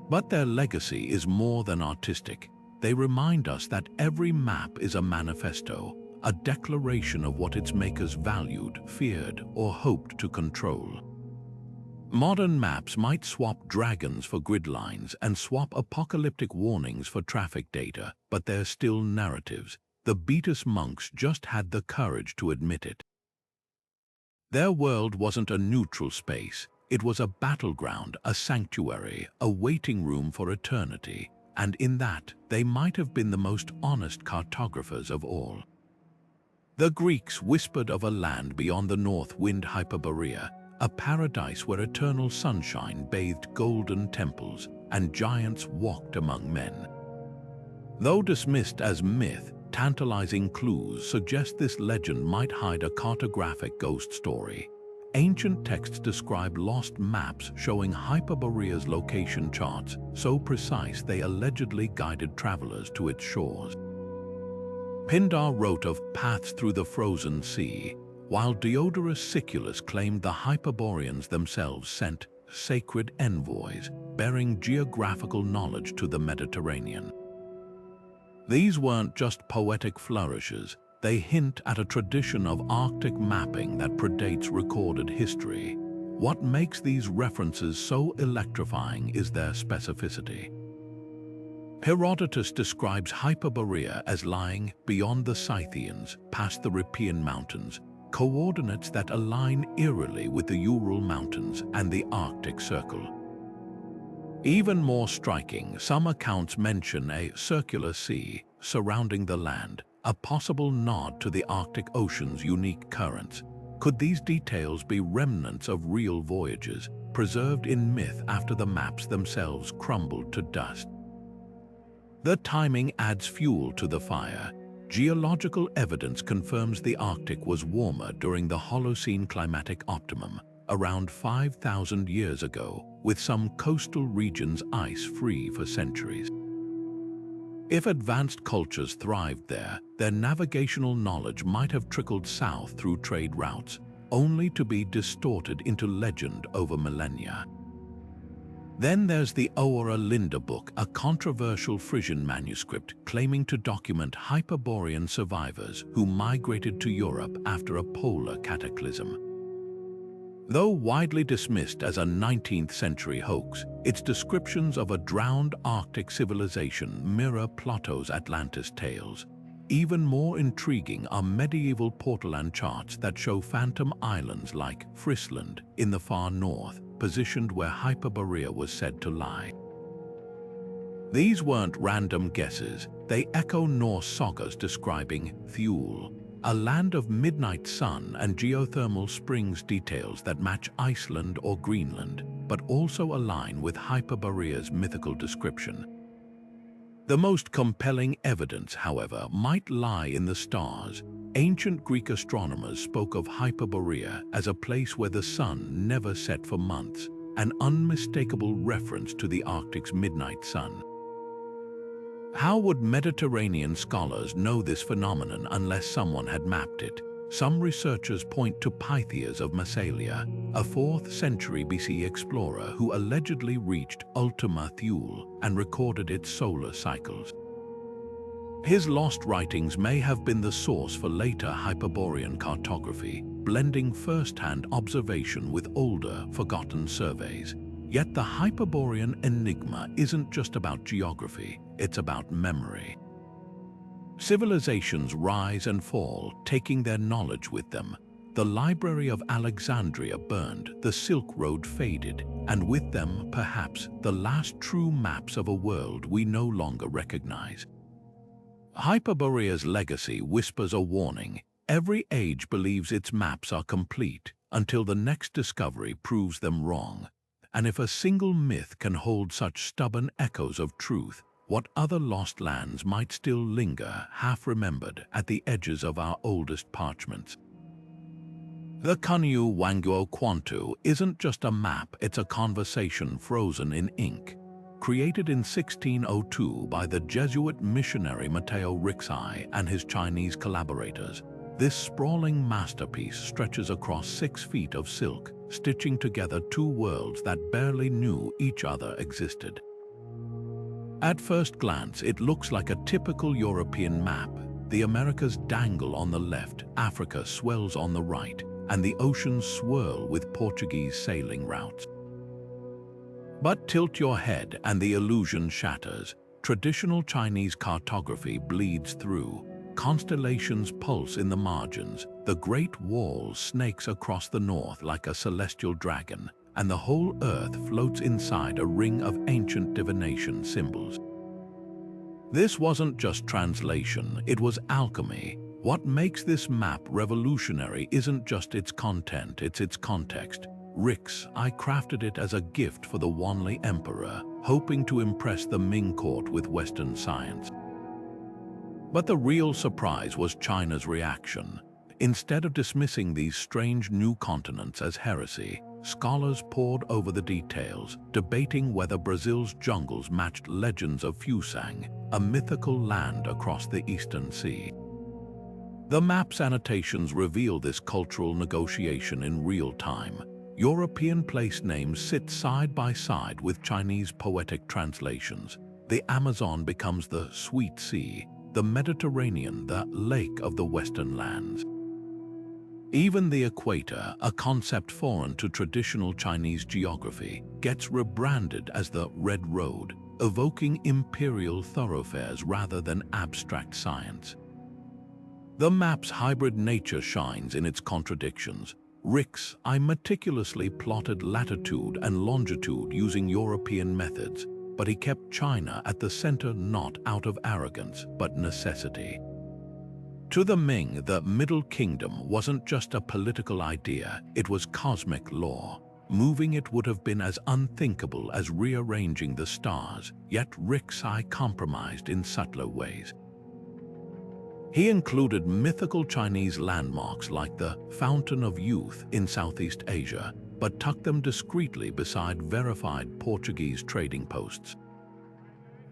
Speaker 1: But their legacy is more than artistic. They remind us that every map is a manifesto, a declaration of what its makers valued, feared, or hoped to control. Modern maps might swap dragons for grid lines and swap apocalyptic warnings for traffic data, but they're still narratives. The Beatus monks just had the courage to admit it. Their world wasn't a neutral space. It was a battleground, a sanctuary, a waiting room for eternity. And in that, they might have been the most honest cartographers of all. The Greeks whispered of a land beyond the north wind, Hyperborea, a paradise where eternal sunshine bathed golden temples and giants walked among men. Though dismissed as myth, tantalizing clues suggest this legend might hide a cartographic ghost story. Ancient texts describe lost maps showing Hyperborea's location charts, so precise they allegedly guided travelers to its shores. Pindar wrote of paths through the frozen sea, while Diodorus Siculus claimed the Hyperboreans themselves sent sacred envoys bearing geographical knowledge to the Mediterranean. These weren't just poetic flourishes. They hint at a tradition of Arctic mapping that predates recorded history. What makes these references so electrifying is their specificity. Herodotus describes Hyperborea as lying beyond the Scythians, past the Riphean Mountains, coordinates that align eerily with the Ural Mountains and the Arctic Circle. Even more striking, some accounts mention a circular sea surrounding the land, a possible nod to the Arctic Ocean's unique currents. Could these details be remnants of real voyages, preserved in myth after the maps themselves crumbled to dust? The timing adds fuel to the fire. Geological evidence confirms the Arctic was warmer during the Holocene climatic optimum, around 5,000 years ago, with some coastal regions ice-free for centuries. If advanced cultures thrived there, their navigational knowledge might have trickled south through trade routes, only to be distorted into legend over millennia. Then there's the Oura Linda book, a controversial Frisian manuscript claiming to document Hyperborean survivors who migrated to Europe after a polar cataclysm. Though widely dismissed as a 19th century hoax, its descriptions of a drowned Arctic civilization mirror Plato's Atlantis tales. Even more intriguing are medieval portolan charts that show phantom islands like Friesland in the far north, positioned where Hyperborea was said to lie. These weren't random guesses, they echo Norse sagas describing Thule, a land of midnight sun and geothermal springs, details that match Iceland or Greenland, but also align with Hyperborea's mythical description. The most compelling evidence, however, might lie in the stars. Ancient Greek astronomers spoke of Hyperborea as a place where the sun never set for months, an unmistakable reference to the Arctic's midnight sun. How would Mediterranean scholars know this phenomenon unless someone had mapped it? Some researchers point to Pytheas of Massalia, a 4th century BC explorer who allegedly reached Ultima Thule and recorded its solar cycles. His lost writings may have been the source for later Hyperborean cartography, blending first-hand observation with older, forgotten surveys. Yet the Hyperborean enigma isn't just about geography, it's about memory. Civilizations rise and fall, taking their knowledge with them. The Library of Alexandria burned, the Silk Road faded, and with them, perhaps, the last true maps of a world we no longer recognize. Hyperborea's legacy whispers a warning. Every age believes its maps are complete, until the next discovery proves them wrong. And if a single myth can hold such stubborn echoes of truth, what other lost lands might still linger, half-remembered, at the edges of our oldest parchments? The Kunyu Wanguo Kwantu isn't just a map, it's a conversation frozen in ink. Created in 1602 by the Jesuit missionary Matteo Rixai and his Chinese collaborators, this sprawling masterpiece stretches across 6 feet of silk, stitching together two worlds that barely knew each other existed. At first glance, it looks like a typical European map. The Americas dangle on the left, Africa swells on the right, and the oceans swirl with Portuguese sailing routes. But tilt your head and the illusion shatters. Traditional Chinese cartography bleeds through. Constellations pulse in the margins, the Great Wall snakes across the north like a celestial dragon, and the whole earth floats inside a ring of ancient divination symbols. This wasn't just translation, it was alchemy. What makes this map revolutionary isn't just its content, it's its context. I crafted it as a gift for the Wanli Emperor, hoping to impress the Ming court with Western science. But the real surprise was China's reaction. Instead of dismissing these strange new continents as heresy, scholars pored over the details, debating whether Brazil's jungles matched legends of Fusang, a mythical land across the Eastern Sea. The map's annotations reveal this cultural negotiation in real time. European place names sit side by side with Chinese poetic translations. The Amazon becomes the Sweet Sea, the Mediterranean the Lake of the Western lands. Even the equator, a concept foreign to traditional Chinese geography, gets rebranded as the Red Road, evoking imperial thoroughfares rather than abstract science. The map's hybrid nature shines in its contradictions. I meticulously plotted latitude and longitude using European methods, but he kept China at the center not out of arrogance, but necessity. To the Ming, the Middle Kingdom wasn't just a political idea, it was cosmic law. Moving it would have been as unthinkable as rearranging the stars, yet Rixai compromised in subtler ways. He included mythical Chinese landmarks like the Fountain of Youth in Southeast Asia, but tucked them discreetly beside verified Portuguese trading posts.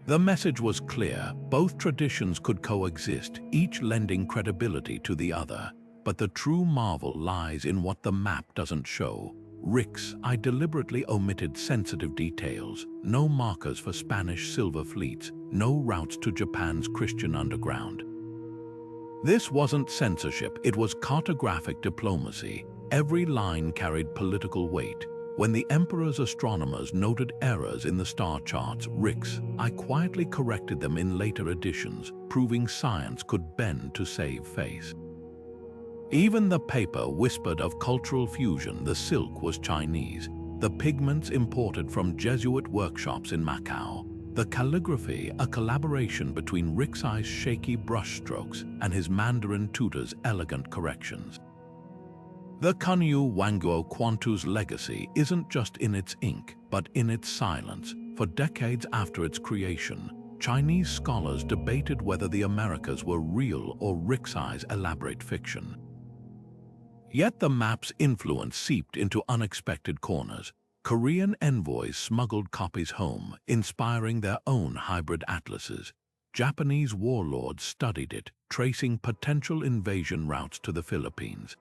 Speaker 1: The message was clear: both traditions could coexist, each lending credibility to the other. But the true marvel lies in what the map doesn't show. Reis, I deliberately omitted sensitive details: no markers for Spanish silver fleets, no routes to Japan's Christian underground. This wasn't censorship, it was cartographic diplomacy. Every line carried political weight. When the emperor's astronomers noted errors in the star charts, Reis, I quietly corrected them in later editions, proving science could bend to save face. Even the paper whispered of cultural fusion. The silk was Chinese, the pigments imported from Jesuit workshops in Macau, the calligraphy a collaboration between Reis's shaky brushstrokes and his Mandarin tutor's elegant corrections. The Kunyu Wanguo Quantu's legacy isn't just in its ink, but in its silence. For decades after its creation, Chinese scholars debated whether the Americas were real or Reis's elaborate fiction. Yet the map's influence seeped into unexpected corners. Korean envoys smuggled copies home, inspiring their own hybrid atlases. Japanese warlords studied it, tracing potential invasion routes to the Philippines.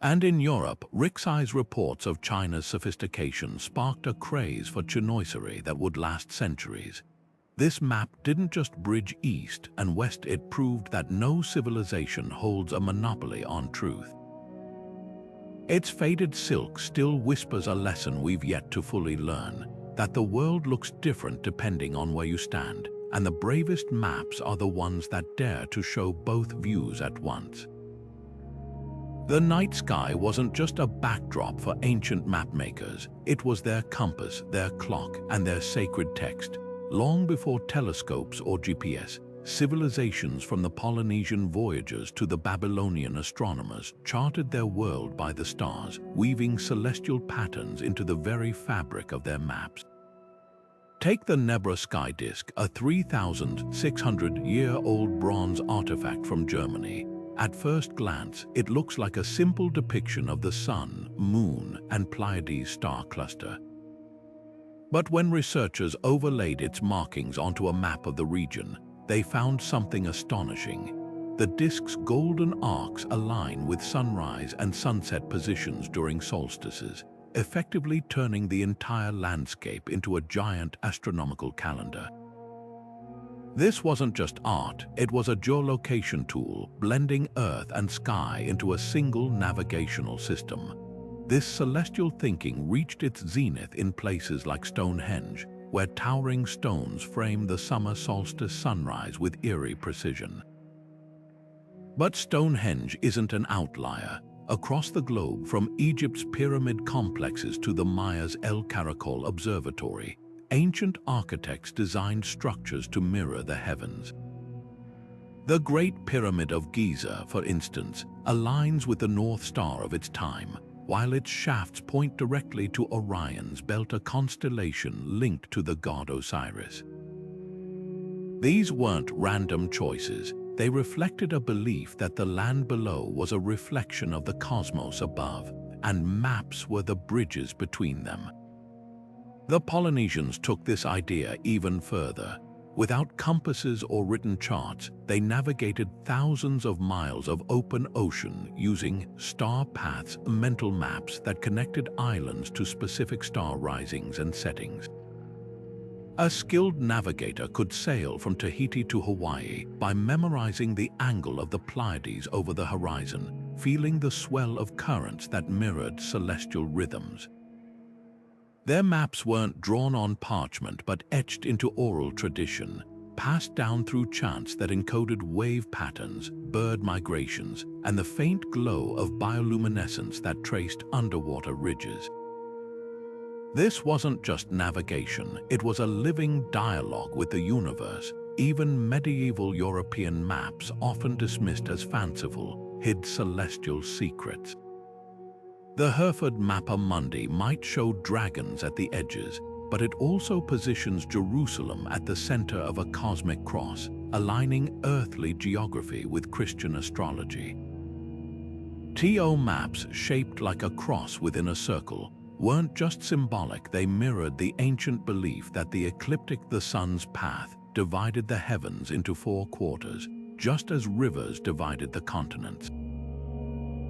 Speaker 1: And in Europe, Reis's reports of China's sophistication sparked a craze for chinoiserie that would last centuries. This map didn't just bridge east and west, it proved that no civilization holds a monopoly on truth. Its faded silk still whispers a lesson we've yet to fully learn, that the world looks different depending on where you stand, and the bravest maps are the ones that dare to show both views at once. The night sky wasn't just a backdrop for ancient mapmakers, it was their compass, their clock, and their sacred text. Long before telescopes or GPS, civilizations from the Polynesian voyages to the Babylonian astronomers charted their world by the stars, weaving celestial patterns into the very fabric of their maps. Take the Nebra sky disk, a 3,600-year-old bronze artifact from Germany. At first glance, it looks like a simple depiction of the Sun, Moon, and Pleiades star cluster. But when researchers overlaid its markings onto a map of the region, they found something astonishing. The disk's golden arcs align with sunrise and sunset positions during solstices, effectively turning the entire landscape into a giant astronomical calendar. This wasn't just art, it was a geolocation tool, blending Earth and sky into a single navigational system. This celestial thinking reached its zenith in places like Stonehenge, where towering stones frame the summer solstice sunrise with eerie precision. But Stonehenge isn't an outlier. Across the globe, from Egypt's pyramid complexes to the Maya's El Caracol Observatory, ancient architects designed structures to mirror the heavens. The Great Pyramid of Giza, for instance, aligns with the North Star of its time, while its shafts point directly to Orion's belt, a constellation linked to the god Osiris. These weren't random choices. They reflected a belief that the land below was a reflection of the cosmos above, and maps were the bridges between them. The Polynesians took this idea even further. Without compasses or written charts, they navigated thousands of miles of open ocean using star paths, mental maps that connected islands to specific star risings and settings. A skilled navigator could sail from Tahiti to Hawaii by memorizing the angle of the Pleiades over the horizon, feeling the swell of currents that mirrored celestial rhythms. Their maps weren't drawn on parchment but etched into oral tradition, passed down through chants that encoded wave patterns, bird migrations, and the faint glow of bioluminescence that traced underwater ridges. This wasn't just navigation, it was a living dialogue with the universe. Even medieval European maps, often dismissed as fanciful, hid celestial secrets. The Hereford Mapa Mundi might show dragons at the edges, but it also positions Jerusalem at the center of a cosmic cross, aligning earthly geography with Christian astrology. TO maps shaped like a cross within a circle weren't just symbolic, they mirrored the ancient belief that the ecliptic, the sun's path, divided the heavens into 4 quarters, just as rivers divided the continents.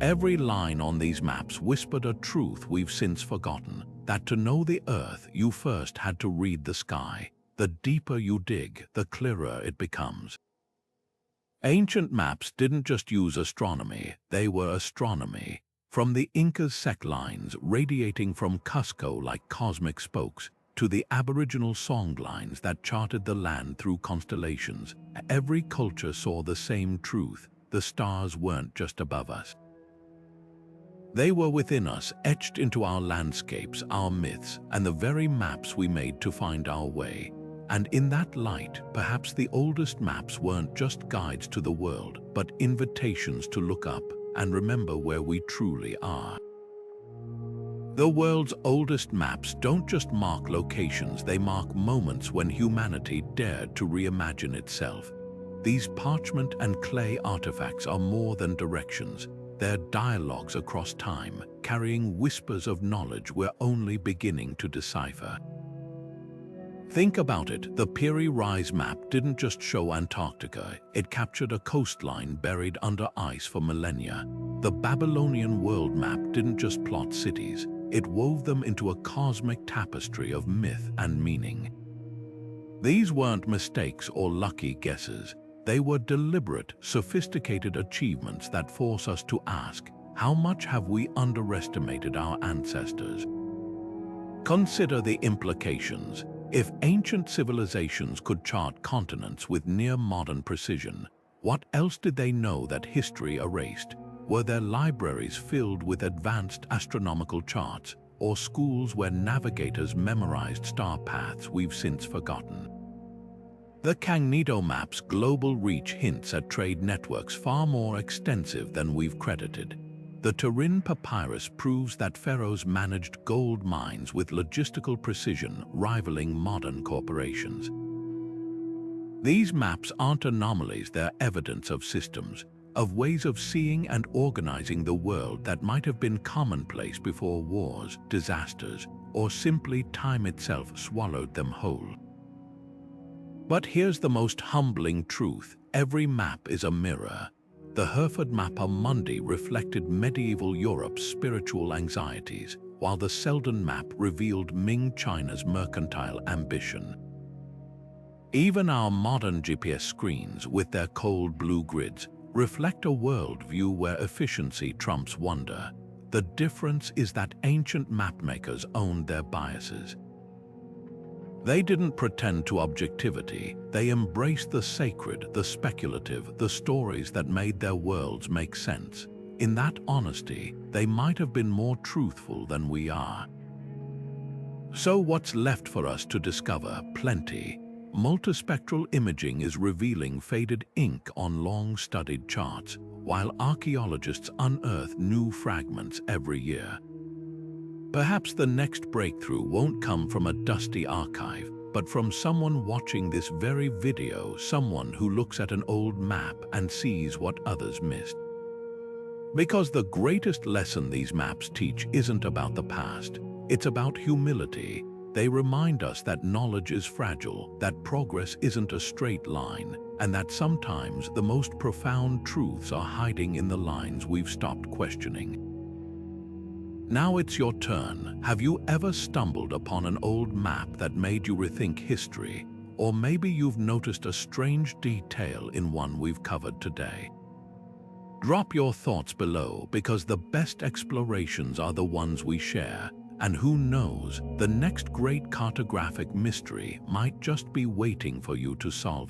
Speaker 1: Every line on these maps whispered a truth we've since forgotten, that to know the earth, you first had to read the sky. The deeper you dig, the clearer it becomes. Ancient maps didn't just use astronomy, they were astronomy. From the Inca's sec lines radiating from Cusco like cosmic spokes, to the Aboriginal song lines that charted the land through constellations, every culture saw the same truth: the stars weren't just above us. They were within us, etched into our landscapes, our myths, and the very maps we made to find our way. And in that light, perhaps the oldest maps weren't just guides to the world, but invitations to look up and remember where we truly are. The world's oldest maps don't just mark locations, they mark moments when humanity dared to reimagine itself. These parchment and clay artifacts are more than directions. They're dialogues across time, carrying whispers of knowledge we're only beginning to decipher. Think about it, the Pirry Rise Map didn't just show Antarctica, it captured a coastline buried under ice for millennia. The Babylonian world map didn't just plot cities, it wove them into a cosmic tapestry of myth and meaning. These weren't mistakes or lucky guesses. They were deliberate, sophisticated achievements that force us to ask, how much have we underestimated our ancestors? Consider the implications. If ancient civilizations could chart continents with near-modern precision, what else did they know that history erased? Were their libraries filled with advanced astronomical charts, or schools where navigators memorized star paths we've since forgotten? The Kangnido map's global reach hints at trade networks far more extensive than we've credited. The Turin Papyrus proves that pharaohs managed gold mines with logistical precision rivaling modern corporations. These maps aren't anomalies, they're evidence of systems, of ways of seeing and organizing the world that might have been commonplace before wars, disasters, or simply time itself swallowed them whole. But here's the most humbling truth: every map is a mirror. The Hereford Mapa Mundi reflected medieval Europe's spiritual anxieties, while the Selden map revealed Ming China's mercantile ambition. Even our modern GPS screens, with their cold blue grids, reflect a worldview where efficiency trumps wonder. The difference is that ancient mapmakers owned their biases. They didn't pretend to objectivity, they embraced the sacred, the speculative, the stories that made their worlds make sense. In that honesty, they might have been more truthful than we are. So what's left for us to discover? Plenty. Multispectral imaging is revealing faded ink on long-studied charts, while archaeologists unearth new fragments every year. Perhaps the next breakthrough won't come from a dusty archive, but from someone watching this very video, someone who looks at an old map and sees what others missed. Because the greatest lesson these maps teach isn't about the past, it's about humility. They remind us that knowledge is fragile, that progress isn't a straight line, and that sometimes the most profound truths are hiding in the lines we've stopped questioning. Now it's your turn. Have you ever stumbled upon an old map that made you rethink history? Or maybe you've noticed a strange detail in one we've covered today. Drop your thoughts below, because the best explorations are the ones we share. And who knows, the next great cartographic mystery might just be waiting for you to solve.